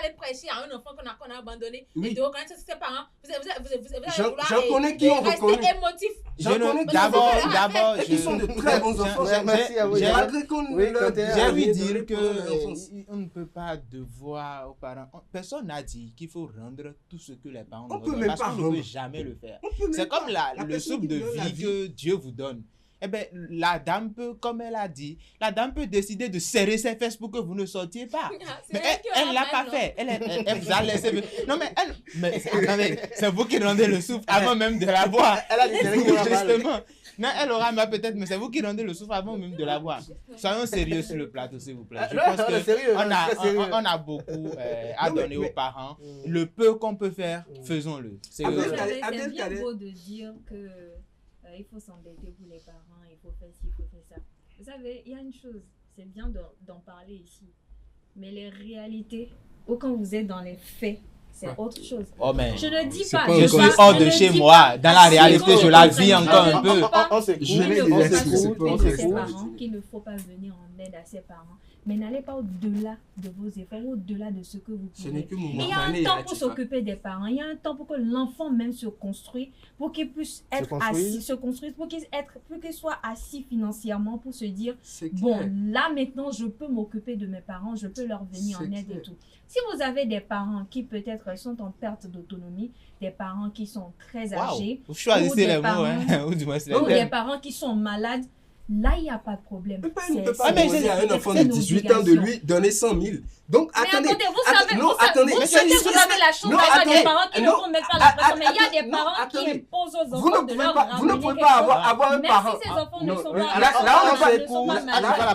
S10: allez prêcher à un enfant qu'on a abandonné et de reconnaître ses parents. Vous allez
S23: J'en connais qui ont reconnu.
S10: Rester émotif.
S23: D'abord, ils sont de très bons enfants.
S1: Merci à vous.
S13: J'ai envie de dire qu'on ne peut pas devoir aux parents. Personne n'a dit qu'il faut rendre tout ce que les parents nous donnent parce qu'on ne peut jamais le faire. C'est comme le soupe de vie que Dieu vous donne. Eh bien, la dame peut, comme elle a dit, la dame peut décider de serrer ses fesses pour que vous ne sortiez pas. Mais elle ne l'a pas fait. Elle vous a laissé. Non, mais attendez, c'est vous qui rendez le souffle avant même de la boire. Elle a dit justement. Non, elle aura mal peut-être, mais c'est vous qui rendez le souffle avant même de la boire. Soyons sérieux sur le plateau, s'il vous plaît. Je pense qu'on a beaucoup à donner aux parents. Le peu qu'on peut faire, faisons-le.
S11: C'est bien beau de dire que il faut s'endetter pour les parents, il faut faire ci, il faut faire ça. Vous savez, il y a une chose, c'est bien d'en parler ici, mais les réalités, ou quand vous êtes dans les faits, c'est autre chose.
S13: Oh, mais
S11: je ne dis pas.
S13: Je suis hors de chez moi. Dans la réalité, je la vis encore un peu.
S11: On s'écoute. Parents qu'il ne faut pas venir en aide à ses parents. Mais n'allez pas au-delà de vos efforts, au-delà de ce que vous pouvez. Il y a un temps pour s'occuper des parents, il y a un temps pour que l'enfant même se construise, pour qu'il puisse être assis, se construire, pour qu'il soit assis financièrement, pour se dire, bon, là maintenant, je peux m'occuper de mes parents, je peux leur venir en aide et tout. Si vous avez des parents qui peut-être sont en perte d'autonomie, des parents qui sont très âgés,
S13: vous choisissez les mots,
S11: ou des parents qui sont malades, là, il n'y a pas de problème.
S23: Il ne peut pas demander à un enfant de 18 ans de lui donner 100 000. Donc, attendez.
S11: Vous avez la chance d'avoir des parents qui ne font même pas la pression. Mais il y a des parents qui imposent aux enfants de leur ramener.
S23: Vous ne pouvez pas avoir un parent.
S11: Même si ces enfants ne sont pas
S1: là, on pas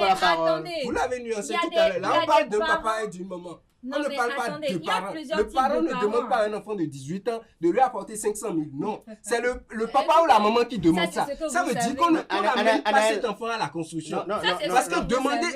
S1: la parole.
S23: Vous l'avez nuancé tout à l'heure. Là, on parle d'un papa et d'une maman. On ne parle pas de parents. Le parent ne demande pas à un enfant de 18 ans de lui apporter 500 000. Non, c'est le papa ou la maman qui demande ça. Ça veut dire qu'on n'amène pas cet enfant à la construction. Parce que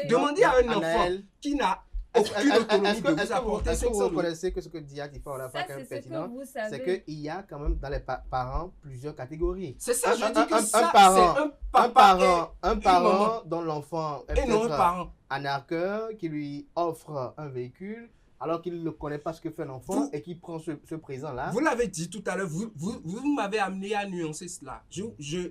S23: demander à un enfant qui n'a aucune autonomie de vous apporter
S1: Est-ce que vous
S23: 500 000.
S1: reconnaissez que ce que dit Atifa Olafa est quand même pertinent? C'est qu'il y a quand même dans les parents plusieurs catégories.
S23: C'est ça, je dis que
S1: un
S23: ça,
S1: parent,
S23: c'est un papa
S1: un parent dont l'enfant est
S23: et non un
S1: peut-être
S23: parent.
S1: un arqueur qui lui offre un véhicule alors qu'il ne connaît pas ce que fait l'enfant et qui prend ce présent-là.
S23: Vous l'avez dit tout à l'heure, vous m'avez amené à nuancer cela.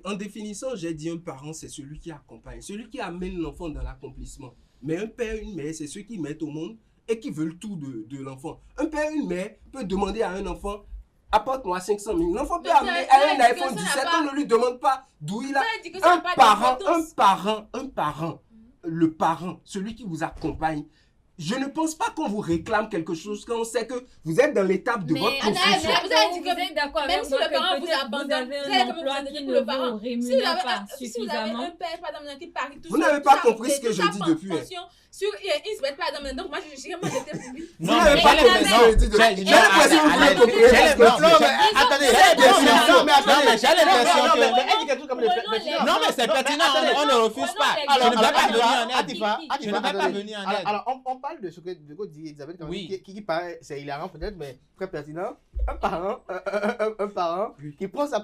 S23: En définissant, j'ai dit un parent, c'est celui qui accompagne, celui qui amène l'enfant dans l'accomplissement. Mais un père, une mère, c'est ceux qui mettent au monde et qui veulent tout de l'enfant. Un père, une mère peut demander à un enfant, apporte-moi 500 000. L'enfant peut amener un iPhone 17, on ne lui demande pas d'où il a. Un parent, le parent, celui qui vous accompagne. Je ne pense pas qu'on vous réclame quelque chose quand on sait que vous êtes dans l'étape de votre construction.
S11: Vous avez dit que vous êtes d'accord
S10: même
S11: avec
S10: si
S11: moi
S10: le
S11: que
S10: parent vous
S11: peut-être
S10: abandonne,
S11: vous avez
S10: vous avez
S11: un emploi
S10: besoin
S11: qui
S10: pour le
S11: ne
S10: parent.
S11: vous rémunère pas
S10: Si vous avez
S11: suffisamment.
S10: un père, par exemple, qui parie tout
S23: Vous n'avez pas compris ce que je dis depuis.
S10: Sur une semaine, par exemple, donc moi, j'ai vraiment été pour lui.
S23: Vous n'avez pas compris ce que je dis depuis. J'ai l'impression que vous l'avez compris.
S1: Attendez, j'ai l'impression que... Elle dit quelque chose comme le...
S13: Non, mais c'est pertinent, on ne refuse pas. Je ne vais pas venir en aide. Je ne vais pas venir en aide.
S1: Alors, on parle de ce que dit Elisabeth, qui paraît, c'est hilarant peut-être, mais très pertinent. Un parent qui prend sa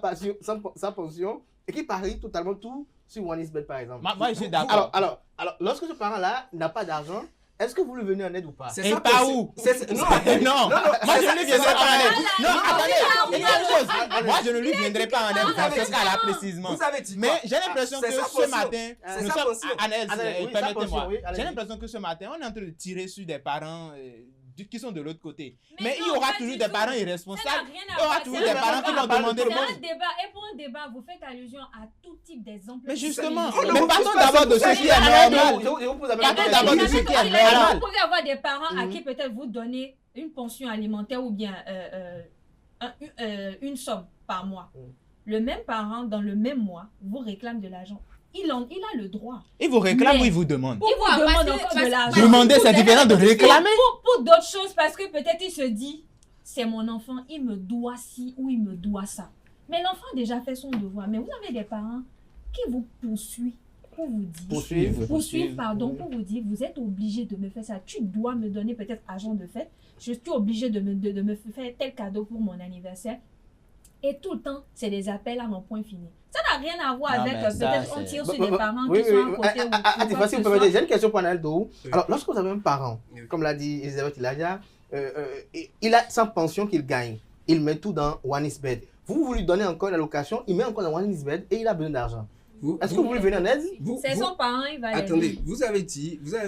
S1: pension et qui parie totalement tout sur OneXBet, par exemple.
S13: Moi, je suis d'accord.
S1: Alors, lorsque ce parent-là n'a pas d'argent, est-ce que vous lui venez en aide ou pas?
S13: Et pas où? Non, moi je ne lui viendrai pas en aide. Non, attendez, moi je ne lui viendrai pas en aide dans ce cas-là précisément. Mais j'ai l'impression que ce matin, nous sommes, permettez-moi, j'ai l'impression que ce matin, on est en train de tirer sur des parents qui sont de l'autre côté. Mais il y aura toujours des parents irresponsables. Il y aura toujours des parents qui vont demander le monde.
S11: C'est un débat. Et pour un débat, vous faites allusion à tout type d'exemple.
S13: Mais justement, mais partons d'abord de ce qui est normal. Partons d'abord de ce qui est normal.
S11: Vous pouvez avoir des parents à qui peut-être vous donnez une pension alimentaire ou bien une somme par mois. Le même parent, dans le même mois, vous réclame de l'argent. Il a le droit.
S13: Il vous réclame ou il vous demande?
S11: Il vous demande encore de l'argent.
S13: Demander, c'est différent de réclamer.
S11: Pour d'autres choses, parce que peut-être il se dit, c'est mon enfant, il me doit ci ou il me doit ça. Mais l'enfant a déjà fait son devoir. Mais vous avez des parents qui vous poursuivent pour vous dire, pour vous dire, vous êtes obligé de me faire ça. Tu dois me donner peut-être argent de fête. Je suis obligé de me faire tel cadeau pour mon anniversaire. Et tout le temps, c'est des appels à mon point fini. Ça n'a rien à voir avec peut-être on tire sur des parents qui sont à côté.
S1: J'ai une question pour Analdo. Alors, lorsque vous avez un parent, comme l'a dit Elisabeth Iladia, il a sa pension qu'il gagne. Il met tout dans OneXBet. Vous lui donnez encore une allocation, il met encore dans OneXBet et il a besoin d'argent. Est-ce que vous lui venez en aide?
S11: C'est son parent, il va
S23: Attendez, vous avez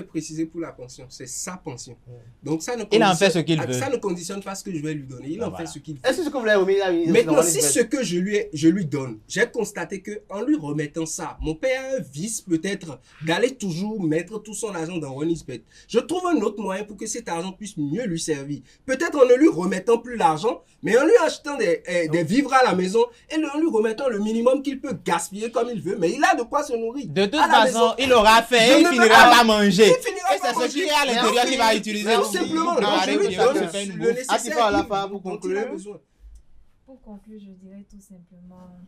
S23: précisé pour la pension, c'est sa pension. Donc ça ne
S13: il en fait ce qu'il veut.
S23: Ça ne conditionne pas ce que je vais lui donner. Il en fait ce qu'il veut.
S1: Est-ce que ce que vous l'avez remis
S23: maintenant, si ce que je lui donne, j'ai constaté que en lui remettant ça, mon père a un vice peut-être d'aller toujours mettre tout son argent dans OneXBet. Je trouve un autre moyen pour que cet argent puisse mieux lui servir. Peut-être en ne lui remettant plus l'argent, mais en lui achetant des vivres à la maison et en lui remettant le minimum qu'il peut gaspiller comme il veut. Mais il a de quoi se nourrir.
S13: De toute façon, il aura fait et il finira par manger. Et c'est ce qui est à l'intérieur qu'il va utiliser.
S23: Tout simplement.
S1: Le nécessaire à la fin pour conclure.
S11: Pour conclure, je dirais tout simplement,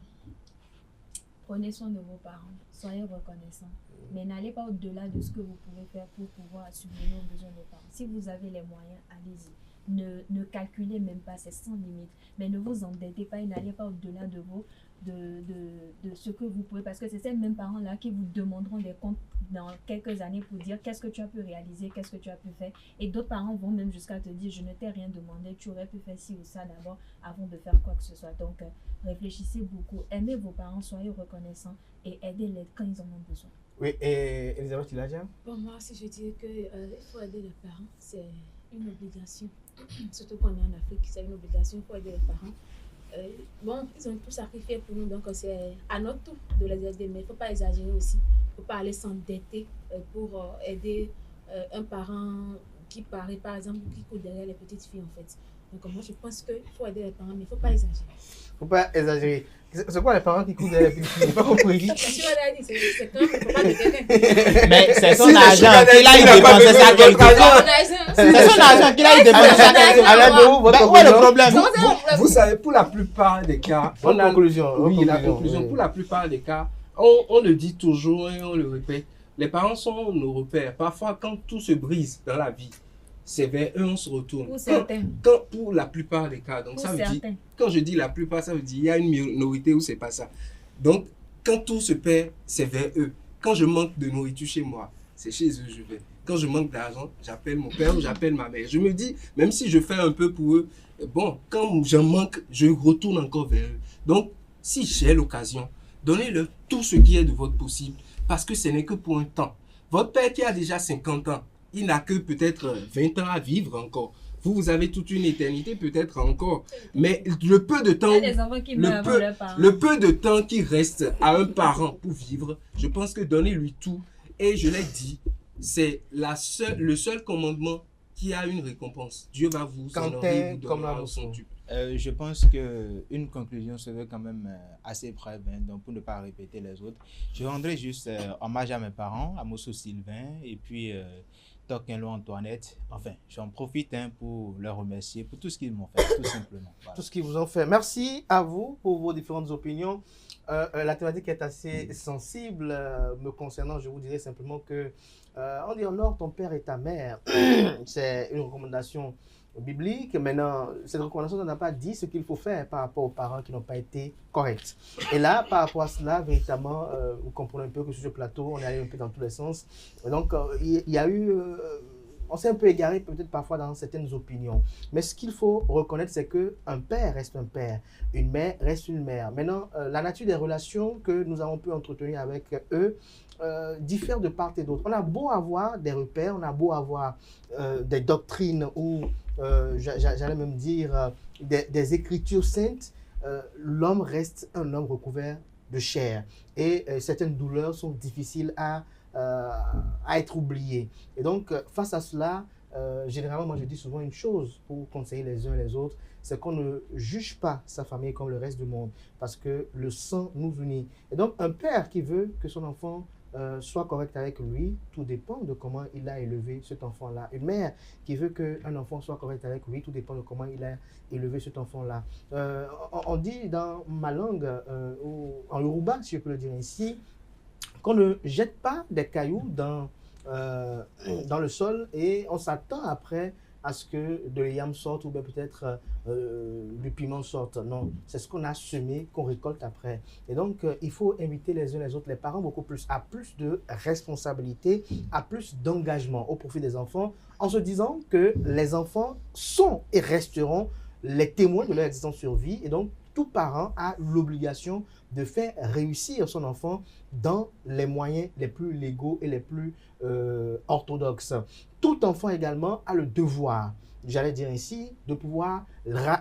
S11: prenez soin de vos parents, soyez reconnaissants. Mais n'allez pas au-delà de ce que vous pouvez faire pour pouvoir subvenir aux besoins de vos parents. Si vous avez les moyens, allez-y. Ne calculez même pas, c'est sans limite. Mais ne vous endettez pas et n'allez pas au-delà de ce que vous pouvez. Parce que c'est ces mêmes parents-là qui vous demanderont des comptes dans quelques années pour dire qu'est-ce que tu as pu réaliser, qu'est-ce que tu as pu faire. Et d'autres parents vont même jusqu'à te dire, je ne t'ai rien demandé, tu aurais pu faire ci ou ça d'abord avant de faire quoi que ce soit. Donc, réfléchissez beaucoup, aimez vos parents, soyez reconnaissants et aidez-les quand ils en ont besoin.
S1: Oui, et Elisabeth, tu l'as dit?
S10: Pour moi, si je dis qu'il faut aider les parents, c'est une obligation. Surtout qu'on est en Afrique, c'est une obligation, il faut aider les parents. Bon, ils ont tout sacrifié pour nous, donc c'est à notre tour de les aider, mais il ne faut pas exagérer aussi. Il ne faut pas aller s'endetter pour aider un parent qui paraît, par exemple, qui court derrière les petites filles, en fait. Donc moi, je pense qu'il faut aider les parents, mais il ne faut pas exagérer.
S1: Il ne faut pas exagérer. C'est quoi les parents qui courent derrière les petites filles? Je n'ai pas compris.
S10: C'est quand même le papa de quelqu'un.
S13: Mais c'est son argent qu'il a dépensé ça quelque part. C'est son argent qu'il a dépensé ça quelque part. Où est le problème?
S23: Vous savez, pour la plupart des cas...
S1: La conclusion.
S23: Oui, la conclusion. Pour la plupart des cas, on le dit toujours et on le répète. Les parents sont nos repères. Parfois, quand tout se brise dans la vie, c'est vers eux on se retourne.
S11: Pour certains.
S23: Pour la plupart des cas. Donc
S11: Pour
S23: ça veut dire,
S11: certains.
S23: quand je dis la plupart, ça veut dire il y a une minorité où c'est pas ça. Donc quand tout se perd, c'est vers eux. Quand je manque de nourriture chez moi, c'est chez eux je vais. Quand je manque d'argent, j'appelle mon père ou j'appelle ma mère. Je me dis, même si je fais un peu pour eux, bon, quand je manque, je retourne encore vers eux. Donc, si j'ai l'occasion, donnez-leur tout ce qui est de votre possible, parce que ce n'est que pour un temps. Votre père qui a déjà 50 ans, il n'a que peut-être 20 ans à vivre encore. Vous avez toute une éternité peut-être encore. Mais le peu de temps, le peu de temps qui reste à un parent pour vivre, je pense que donnez-lui tout. Et je l'ai dit, c'est le seul commandement qui a une récompense. Dieu va vous honorer, vous donnera son Dieu.
S13: Je pense qu'une conclusion serait quand même assez brève, hein, donc pour ne pas répéter les autres. Je rendrai juste hommage à mes parents, à Mosso Sylvain et puis Toquinlo Antoinette. Enfin, j'en profite pour leur remercier pour tout ce qu'ils m'ont fait, tout simplement. Voilà.
S1: Tout ce qu'ils vous ont fait. Merci à vous pour vos différentes opinions. La thématique est assez sensible. Me concernant, je vous dirais simplement que on dit honore ton père et ta mère. C'est une recommandation biblique. Maintenant, cette recommandation n'a pas dit ce qu'il faut faire par rapport aux parents qui n'ont pas été corrects. Et là, par rapport à cela, véritablement, vous comprenez un peu que sur ce plateau, on est allé un peu dans tous les sens. Et donc, il y a eu... on s'est un peu égaré peut-être parfois dans certaines opinions. Mais ce qu'il faut reconnaître, c'est qu'un père reste un père, une mère reste une mère. Maintenant, la nature des relations que nous avons pu entretenir avec eux diffère de part et d'autre. On a beau avoir des repères, on a beau avoir des doctrines ou, j'allais même dire, des écritures saintes, l'homme reste un homme recouvert de chair. Et certaines douleurs sont difficiles à être oublié. Et donc, face à cela, généralement, moi je dis souvent une chose pour conseiller les uns et les autres, c'est qu'on ne juge pas sa famille comme le reste du monde, parce que le sang nous unit. Et donc, un père qui veut que son enfant soit correct avec lui, tout dépend de comment il a élevé cet enfant-là. Une mère qui veut qu'un enfant soit correct avec lui, tout dépend de comment il a élevé cet enfant-là. On dit dans ma langue, en Yoruba, si je peux le dire ainsi, qu'on ne jette pas des cailloux dans le sol et on s'attend après à ce que de l'yam sorte ou bien peut-être du piment sorte. Non, c'est ce qu'on a semé qu'on récolte après. Et donc, il faut inviter les uns les autres, les parents beaucoup plus, à plus de responsabilité, à plus d'engagement au profit des enfants, en se disant que les enfants sont et resteront les témoins de leur existence sur vie. Et donc, tout parent a l'obligation de faire réussir son enfant dans les moyens les plus légaux et les plus orthodoxes. Tout enfant également a le devoir, j'allais dire ainsi, de pouvoir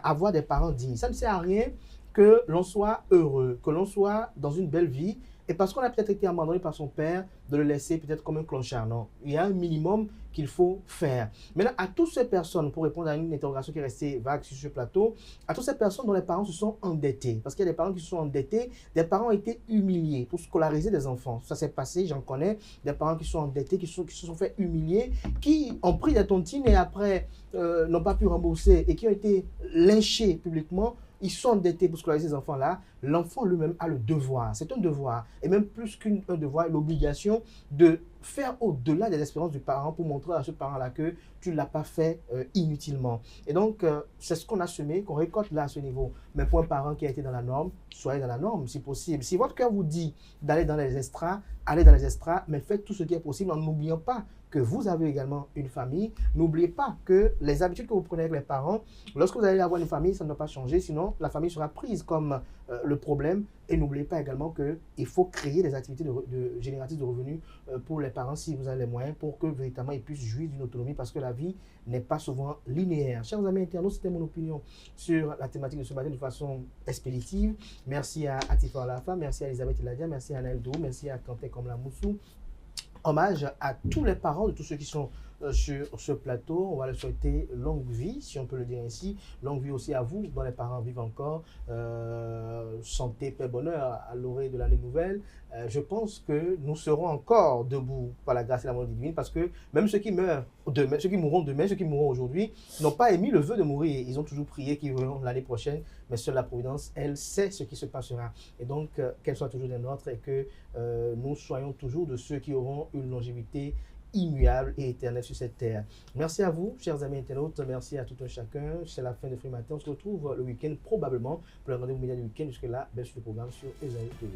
S1: avoir des parents dignes. Ça ne sert à rien que l'on soit heureux, que l'on soit dans une belle vie, et parce qu'on a peut-être été abandonné par son père, de le laisser peut-être comme un clochard. Non, il y a un minimum qu'il faut faire. Maintenant, à toutes ces personnes, pour répondre à une interrogation qui est restée vague sur ce plateau, à toutes ces personnes dont les parents se sont endettés, parce qu'il y a des parents qui se sont endettés, des parents ont été humiliés pour scolariser des enfants. Ça s'est passé, j'en connais, des parents qui sont endettés, qui se sont fait humilier, qui ont pris des tontines et après n'ont pas pu rembourser et qui ont été lynchés publiquement. Ils sont endettés pour scolariser ces enfants-là. L'enfant lui-même a le devoir, c'est un devoir, et même plus qu'un devoir, l'obligation de faire au-delà des espérances du parent pour montrer à ce parent-là que tu ne l'as pas fait inutilement. Et donc, c'est ce qu'on a semé, qu'on récolte là à ce niveau. Mais pour un parent qui a été dans la norme, soyez dans la norme si possible. Si votre cœur vous dit d'aller dans les extras, allez dans les extras, mais faites tout ce qui est possible en n'oubliant pas que vous avez également une famille. N'oubliez pas que les habitudes que vous prenez avec les parents, lorsque vous allez avoir une famille, ça ne doit pas changer, sinon la famille sera prise comme le problème. Et n'oubliez pas également qu'il faut créer des activités génératrices de revenus pour les parents si vous avez les moyens, pour que véritablement ils puissent jouir d'une autonomie, parce que la vie n'est pas souvent linéaire. Chers amis internautes, c'était mon opinion sur la thématique de ce matin de façon expéditive. Merci à Atifa Olafa, merci à Elisabeth Eladia, merci à Anaël Dou, merci à Kanté Komla Moussou. Hommage à tous les parents de tous ceux qui sont sur ce plateau. On va leur souhaiter longue vie, si on peut le dire ainsi. Longue vie aussi à vous, dont les parents vivent encore. Santé, paix, bonheur à l'orée de l'année nouvelle. Je pense que nous serons encore debout par la grâce et la volonté divine, parce que même ceux qui meurent demain, ceux qui mourront demain, ceux qui mourront aujourd'hui, n'ont pas émis le vœu de mourir. Ils ont toujours prié qu'ils verront l'année prochaine, mais seule la Providence, elle sait ce qui se passera. Et donc, qu'elle soit toujours des nôtres et que nous soyons toujours de ceux qui auront une longévité immuable et éternel sur cette terre. Merci à vous, chers amis internautes. Merci à tout un chacun. C'est la fin de Free Matin. On se retrouve le week-end, probablement, pour le rendez-vous média du week-end. Jusque-là, belle suite de programme sur Esaïe TV.